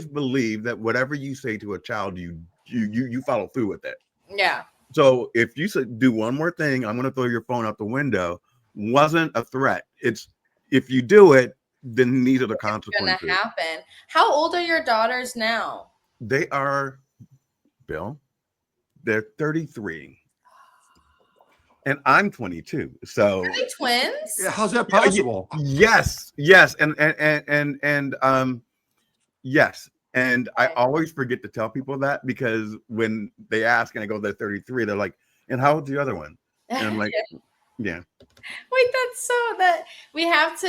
believe that whatever you say to a child, you follow through with it. Yeah. So if you said do one more thing, I'm gonna throw your phone out the window, wasn't a threat. It's if you do it, then these are the consequences. It's gonna happen. How old are your daughters now? They are, Bill, they're 33. And I'm 22. So Are they twins? Yeah, how's that possible? Yes. And yes. And I always forget to tell people that because when they ask and I go, they're 33, they're like, and how old's the other one? And I'm like, yeah. Wait, that's so that we have to.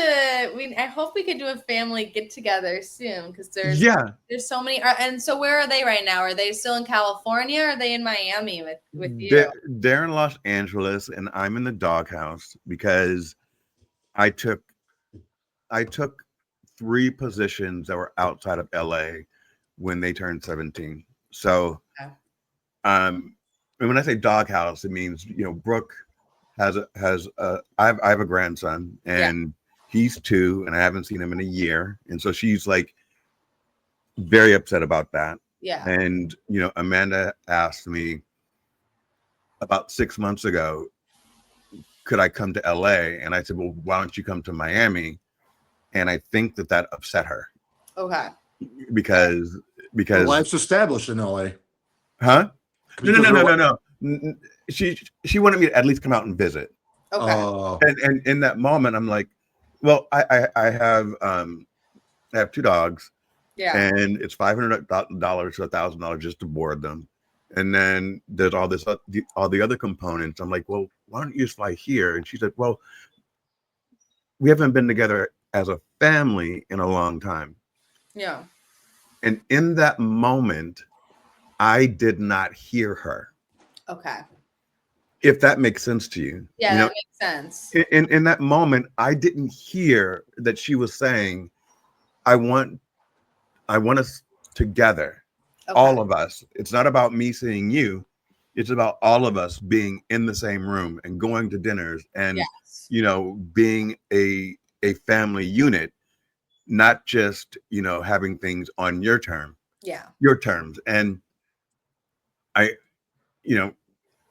I hope we could do a family get together soon because there's so many. And so where are they right now? Are they still in California? Or are they in Miami with you? They're in Los Angeles, and I'm in the doghouse because I took 3 positions that were outside of LA when they turned 17. So, and when I say doghouse, it means Brooke I have a grandson and he's 2 and I haven't seen him in a year. And so she's like very upset about that. Yeah. And, Amanda asked me about 6 months ago, could I come to LA? And I said, well, why don't you come to Miami? And I think that upset her. Okay. Because life's established in LA. Huh? No. She wanted me to at least come out and visit. Okay. And in that moment, I'm like, well, I have 2 dogs. Yeah. And it's $500 to $1,000 just to board them. And then there's all the other components. I'm like, well, why don't you just fly here? And she said, well, we haven't been together as a family in a long time. Yeah. And in that moment, I did not hear her. Okay. If that makes sense to you. Yeah, that makes sense. In that moment, I didn't hear that she was saying, I want us together, all of us. It's not about me seeing you. It's about all of us being in the same room and going to dinners and, being a family unit, not just, having things on your terms. Yeah. Your terms. And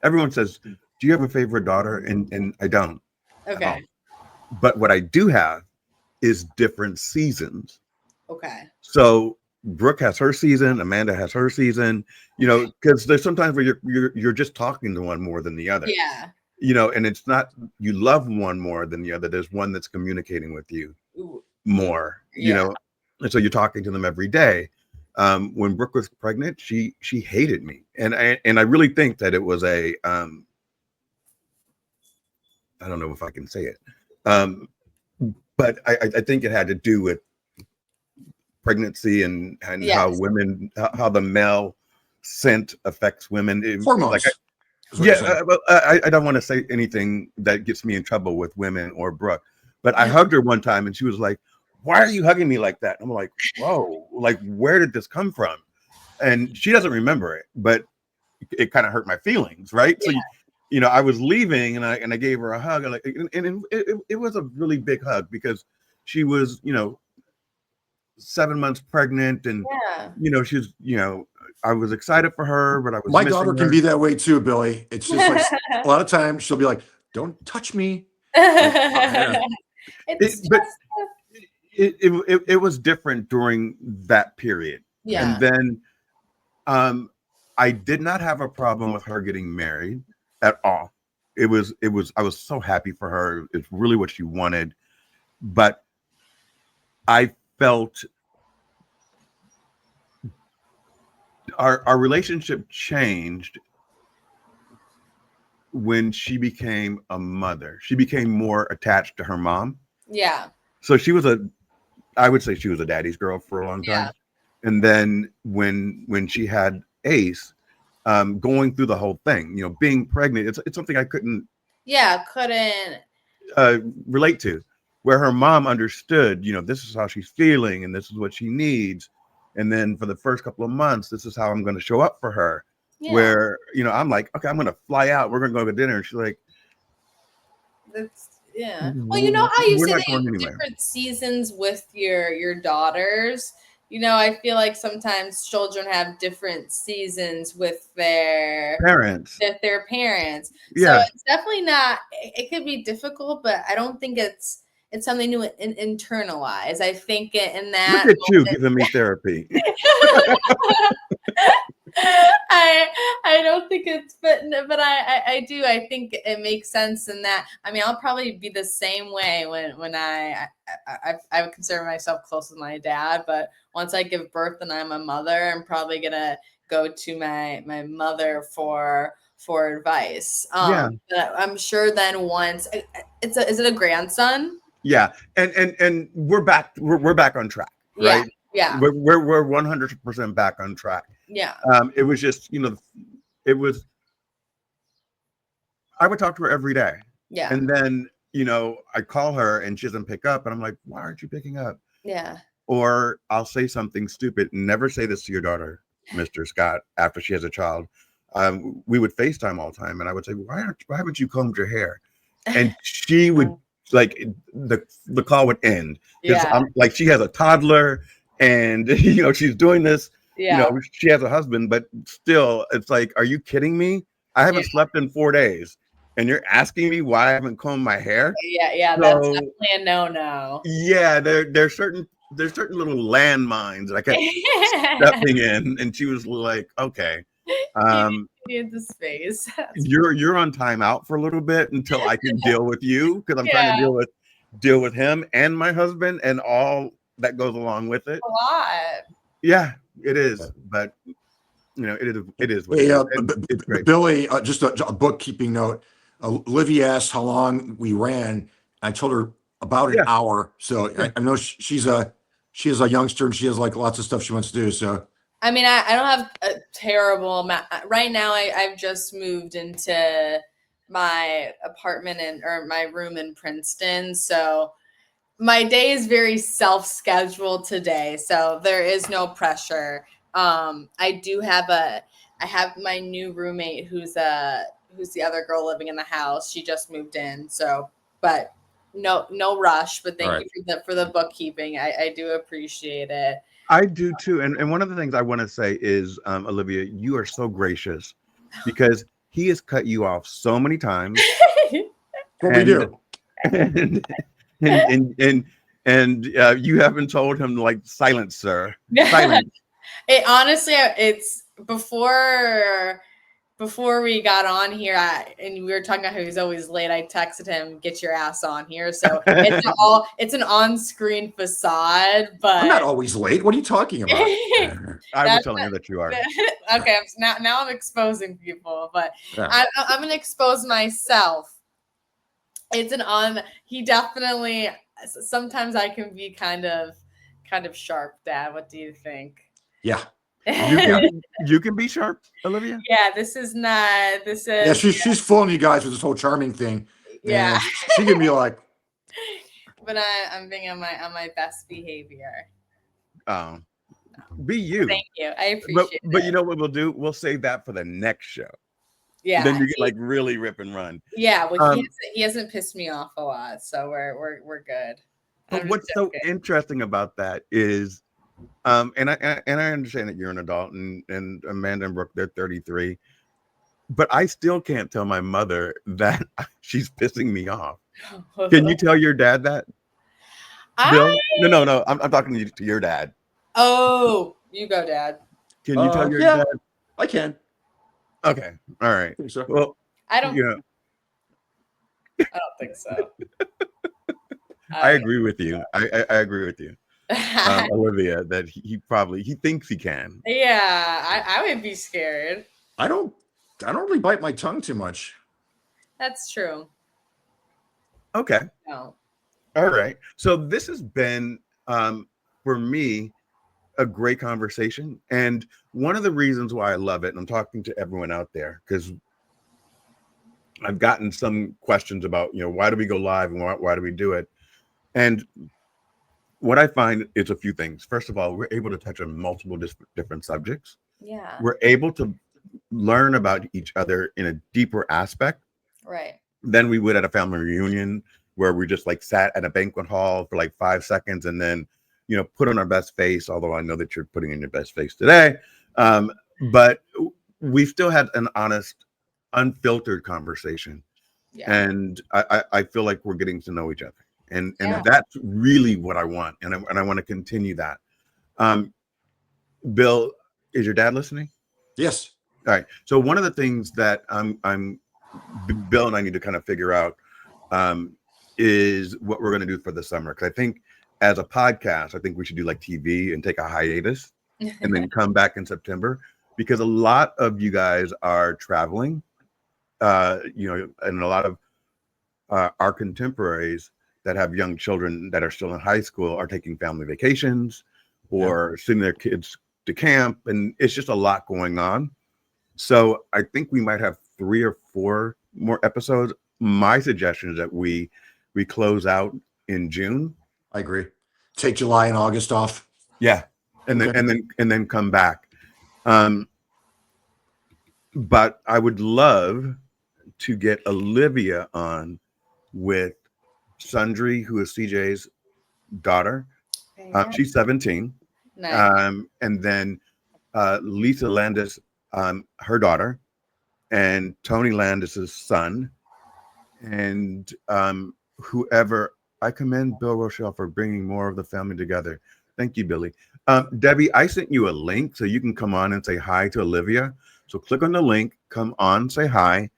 everyone says, do you have a favorite daughter? And I don't. Okay. But what I do have is different seasons. Okay. So Brooke has her season, Amanda has her season, because there's sometimes where you're just talking to one more than the other. Yeah. And it's not you love one more than the other. There's one that's communicating with you more, and so you're talking to them every day. When Brooke was pregnant, she hated me, and I really think that it was a I don't know if I can say it, but I think it had to do with pregnancy and how women, how the male scent affects women. Hormones. is what you're Yeah, saying. well, I don't want to say anything that gets me in trouble with women or Brooke, but I hugged her one time and she was like, "Why are you hugging me like that?" And I'm like, "Whoa, like where did this come from?" And she doesn't remember it, but it kind of hurt my feelings, right? So, Yeah. I was leaving and I gave her a hug, and it was a really big hug because she was, 7 months pregnant, and Yeah. she's, I was excited for her, but I was My daughter missing can her. be that way too, Billy. It's just like a lot of times she'll be like, "Don't touch me." It's But just it was different during that period, yeah. and then I did not have a problem with her getting married at all. I was so happy for her. It's really what she wanted, but I felt our relationship changed when she became a mother. She became more attached to her mom. Yeah. So I would say she was a daddy's girl for a long time. Yeah. And then when she had Ace, going through the whole thing, being pregnant, it's something I couldn't Yeah. Couldn't. relate to, where her mom understood, this is how she's feeling and this is what she needs. And then for the first couple of months, this is how I'm going to show up for her. Yeah. Where, I'm like, okay, I'm going to fly out. We're going to go to dinner. And she's like, That's yeah. Well, you know how you we're say not that you going have anywhere. different seasons with your daughters. I feel like sometimes children have different seasons with their Parents. parents. So Yeah. it's definitely not. It could be difficult, but I don't think it's something to internalize. I think in that Look at you moment, giving me therapy. I don't think it's but I do. I think it makes sense in that. I mean, I'll probably be the same way when I would consider myself close with my dad, but once I give birth and I'm a mother, I'm probably gonna go to my mother for advice. Yeah. But I'm sure then once is it a grandson? Yeah. And we're back. We're back on track, right? Yeah. We're 100% back on track. Yeah. It was just, it was, I would talk to her every day. Yeah. And then, I call her and she doesn't pick up. And I'm like, why aren't you picking up? Yeah. Or I'll say something stupid. Never say this to your daughter, Mr. Scott, after she has a child. We would FaceTime all the time. And I would say, why haven't you combed your hair? And she would, like, the call would end. Because Yeah. I'm like, she has a toddler and, she's doing this. Yeah. She has a husband, but still, it's like, are you kidding me? I haven't slept in 4 days, and you're asking me why I haven't combed my hair. Yeah, that's definitely a no. Yeah, there's certain little landmines that I kept stepping in, and she was like, "Okay, You need the space. you're on timeout for a little bit until I can deal with you, because I'm trying to deal with him and my husband and all that goes along with it." A lot. Yeah, it is, but it is what it Hey, is. And it's great. Billy, just a bookkeeping note. Livy asked how long we ran. I told her about an Yeah. hour. So I know she is a youngster and she has like lots of stuff she wants to do. So I mean, I don't have a terrible amount. Right now, I've just moved into my apartment or my room in Princeton. So my day is very self-scheduled today. So there is no pressure. I have my new roommate who's the other girl living in the house. She just moved in. So, but no rush, but thank you for the bookkeeping. I do appreciate it. I do too. And one of the things I want to say is, Olivia, you are so gracious because he has cut you off so many times. what we do. And you haven't told him, like, silence, sir. Silence. It honestly, it's before we got on here, and we were talking about how he's always late. I texted him, "Get your ass on here." So it's an on-screen facade, but I'm not always late. What are you talking about? I was telling her that you are. Okay, now I'm exposing people, but Yeah. I'm gonna expose myself. He definitely. Sometimes I can be kind of sharp, Dad. What do you think? Yeah. You can be sharp, Olivia. Yeah, this is not. This is. Yeah, she's fooling you guys with this whole charming thing. Yeah. And she can be like, But I'm being on my best behavior. Be you. Thank you. I appreciate But it. you know what we'll do? We'll save that for the next show. Yeah. Then you get like really rip and run. Yeah. Well, Um, he hasn't pissed me off a lot, so we're good. But I'm what's just so joking. interesting about that is, and I understand that you're an adult, and Amanda and Brooke, they're 33, but I still can't tell my mother that she's pissing me off. Can you tell your dad that, Bill? No. I'm talking to your dad. Oh, you go, Dad. Can you tell your yeah. dad? I can. Okay, all right. I think so. Well, I don't. yeah, I don't think so. I agree with you. I agree with you, Olivia, that he probably thinks he can. Yeah, I would be scared. I don't really bite my tongue too much. That's true. Okay. No. All right. So this has been, for me, a great conversation. And one of the reasons why I love it, and I'm talking to everyone out there, because I've gotten some questions about, why do we go live and why do we do it? And what I find is a few things. First of all, we're able to touch on multiple different subjects. Yeah. We're able to learn about each other in a deeper aspect Right. than we would at a family reunion, where we just like sat at a banquet hall for like 5 seconds and then, put on our best face, although I know that you're putting in your best face today. But we still had an honest, unfiltered conversation. Yeah. And I feel like we're getting to know each other. And Yeah. that's really what I want. And I want to continue that. Bill, is your dad listening? Yes. All right. So one of the things that Bill and I need to kind of figure out is what we're going to do for the summer. Because I think as a podcast, I think we should do like TV and take a hiatus and then come back in September, because a lot of you guys are traveling, and a lot of our contemporaries that have young children that are still in high school are taking family vacations or sending their kids to camp. And it's just a lot going on. So I think we might have 3 or 4 more episodes. My suggestion is that we close out in June. I agree. Take July and August off. Yeah. And Okay. then come back. But I would love to get Olivia on with Sundry, who is CJ's daughter. She's 17. Nice. And then Lisa Landis, her daughter, and Tony Landis's son, and whoever. I commend Bill Rochelle for bringing more of the family together. Thank you, Billy. Debbie, I sent you a link so you can come on and say hi to Olivia. So click on the link, come on, say hi.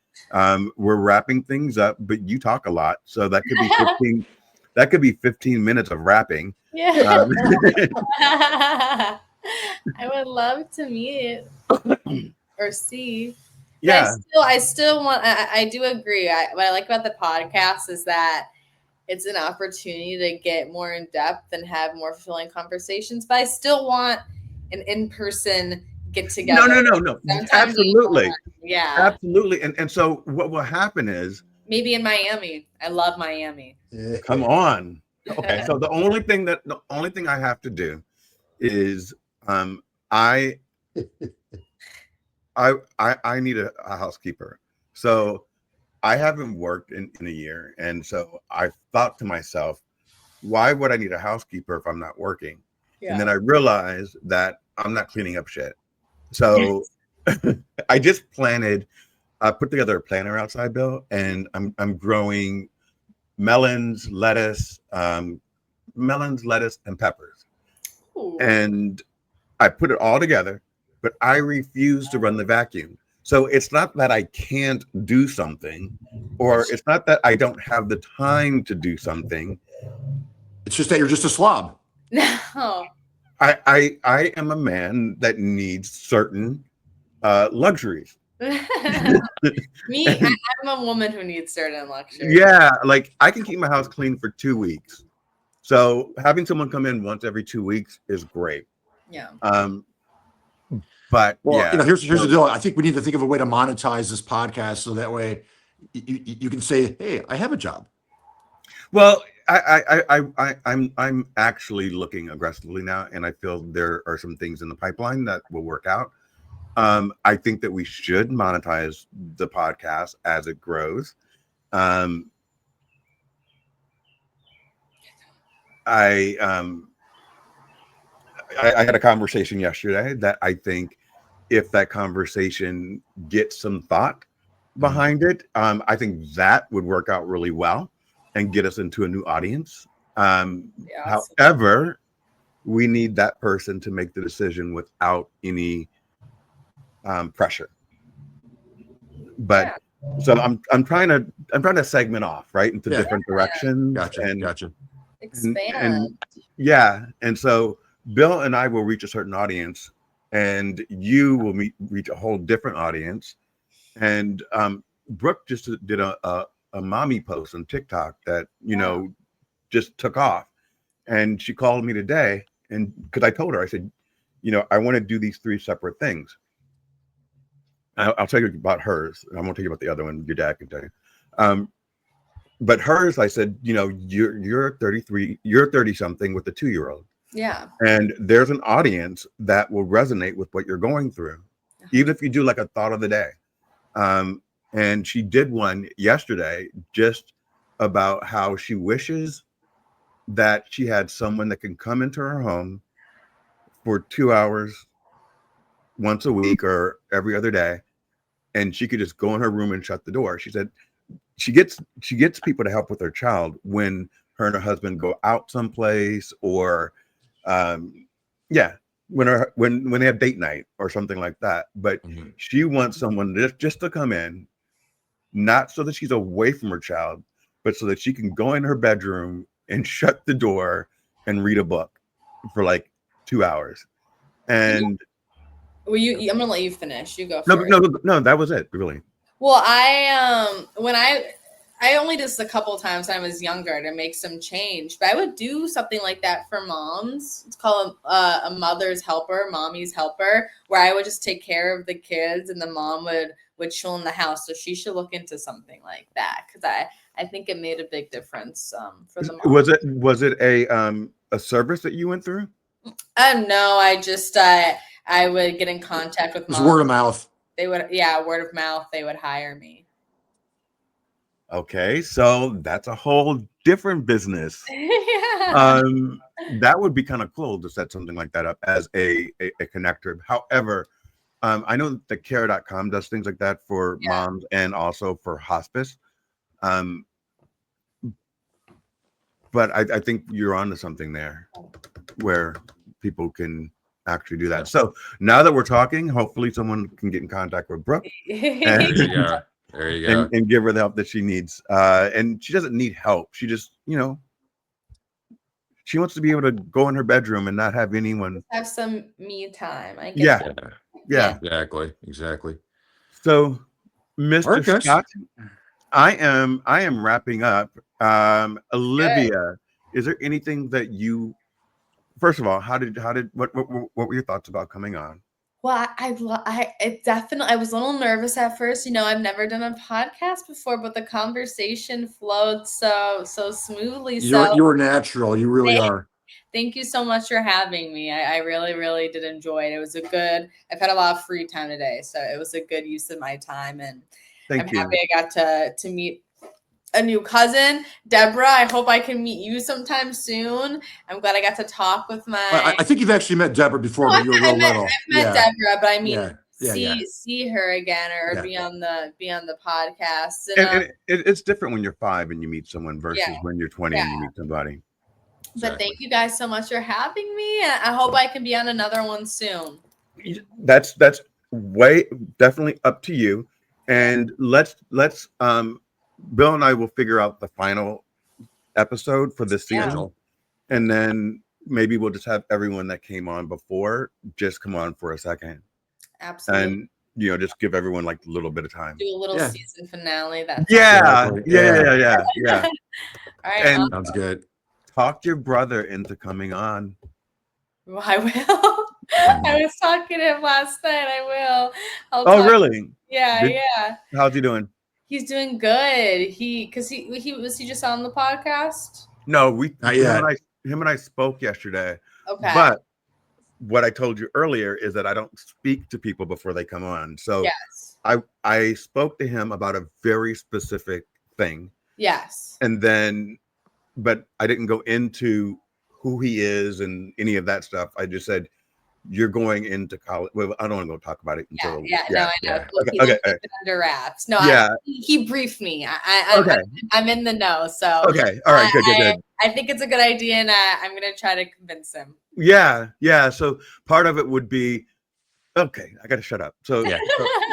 We're wrapping things up, but you talk a lot, so that could be 15. That could be 15 minutes of rapping. Yeah. I would love to meet or see. But Yeah. I still want. I do agree. What I like about the podcast is that it's an opportunity to get more in depth and have more fulfilling conversations. But I still want an in-person get together. No. Absolutely. Yeah. Absolutely. And so what will happen is, Maybe in Miami. I love Miami. Yeah. come on. Okay. So the only thing I have to do is I need a housekeeper. So I haven't worked in a year. And so I thought to myself, why would I need a housekeeper if I'm not working? Yeah. And then I realized that I'm not cleaning up shit. So I just put together a planter outside, Bill, and I'm growing melons, lettuce, and peppers. Ooh. And I put it all together, but I refuse to run the vacuum. So it's not that I can't do something, or it's not that I don't have the time to do something. It's just that you're just a slob. No. I am a man that needs certain luxuries. Me, I'm a woman who needs certain luxury. Yeah, like I can keep my house clean for 2 weeks. So having someone come in once every 2 weeks is great. Yeah. But Well, yeah, here's the so- deal. I think we need to think of a way to monetize this podcast so that way you can say, "Hey, I have a job." Well, I'm actually looking aggressively now, and I feel there are some things in the pipeline that will work out. I think that we should monetize the podcast as it grows. I had a conversation yesterday that I think if that conversation gets some thought behind it, I think that would work out really well and get us into a new audience. Yeah, However, we need that person to make the decision without any pressure. But so I'm trying to segment off right into different directions. Gotcha. expand. And so Bill and I will reach a certain audience, and you will reach a whole different audience. And Brooke just did a mommy post on TikTok that just took off, and she called me today, and because I told her, I said, I want to do these 3 separate things. I'll tell you about hers. I won't tell you about the other one. Your dad can tell you. But hers, I said, you're 33, you're 30 something with a 2-year-old. Yeah. And there's an audience that will resonate with what you're going through, even if you do like a thought of the day. And she did one yesterday just about how she wishes that she had someone that can come into her home for 2 hours once a week or every other day, and she could just go in her room and shut the door. She said she gets people to help with her child when her and her husband go out someplace, or when they have date night or something like that. But she wants someone just to come in, not so that she's away from her child, but so that she can go in her bedroom and shut the door and read a book for like 2 hours. And Well, I'm gonna let you finish. You go no, first. no, that was it, really. Well, when I only did this a couple of times when I was younger to make some change, but I would do something like that for moms. It's called a mother's helper, mommy's helper, where I would just take care of the kids and the mom would chill in the house. So she should look into something like that, because I think it made a big difference for the mom. Was it a service that you went through? No, I just I would get in contact with It's moms. word of mouth. They would, word of mouth. They would hire me. Okay, so that's a whole different business. Yeah. That would be kind of cool to set something like that up as a connector. However, I know that care.com does things like that for moms and also for hospice. But I think you're onto something there where people can actually do that. So now that we're talking, hopefully someone can get in contact with Brooke and, There you go. and give her the help that she needs. And she doesn't need help. She just, she wants to be able to go in her bedroom and not have anyone. Have some me time. I Yeah. guess. Yeah. Exactly. So, Mr. All right, guys. Scott, I am wrapping up. Olivia, is there anything that you, first of all, what were your thoughts about coming on? Well, I was a little nervous at first. I've never done a podcast before, but the conversation flowed so smoothly. You're natural. You really are. Thank you so much for having me. I really, really did enjoy it. It was I've had a lot of free time today, so it was a good use of my time, and I'm happy I got to meet a new cousin, Deborah. I hope I can meet you sometime soon. I'm glad I got to talk with my. I think you've actually met Deborah before, but you were real little. I've met Deborah, but I mean, Yeah. see her again or be on the podcast. And it's different when you're 5 and you meet someone versus when you're 20 and you meet somebody. But thank you guys so much for having me. I hope I can be on another one soon. That's way definitely up to you. And let's Bill and I will figure out the final episode for this season. And then maybe we'll just have everyone that came on before just come on for a second. Absolutely. And just give everyone like a little bit of time. Do a little season finale. That's yeah. All right. And sounds good. Talk your brother into coming on. I will. I was talking to him last night. I will. I'll Oh, talk- really? Yeah, Did- yeah. How's he doing? He's doing good. Because he was he just on the podcast? No, Not yet. him and I spoke yesterday. Okay. But what I told you earlier is that I don't speak to people before they come on. So yes. I spoke to him about a very specific thing, Yes. and then, but I didn't go into who he is and any of that stuff. I just said, you're going into college. Well, I don't want to go talk about it Yeah, until. no, I know. yeah. Look, Okay, he okay, keep it under wraps. No, Yeah. he briefed me. Okay. I'm in the know. So Okay. All right. Good. I think it's a good idea, and I'm going to try to convince him. Yeah. Yeah. So part of it would be, okay, I got to shut up. So Yeah.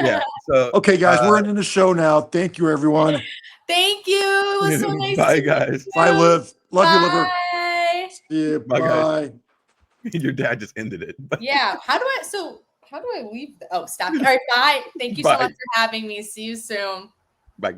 yeah. So Okay, guys, we're ending the show now. Thank you, everyone. Thank you. It was so nice. Bye, to meet guys. you. Bye, Liv. Love you, Liver. Bye. See you. Bye, Bye. guys. Your dad just ended it. Yeah. How do I leave? Oh, stop. All right. Bye. Thank you so Bye. much for having me. See you soon. Bye.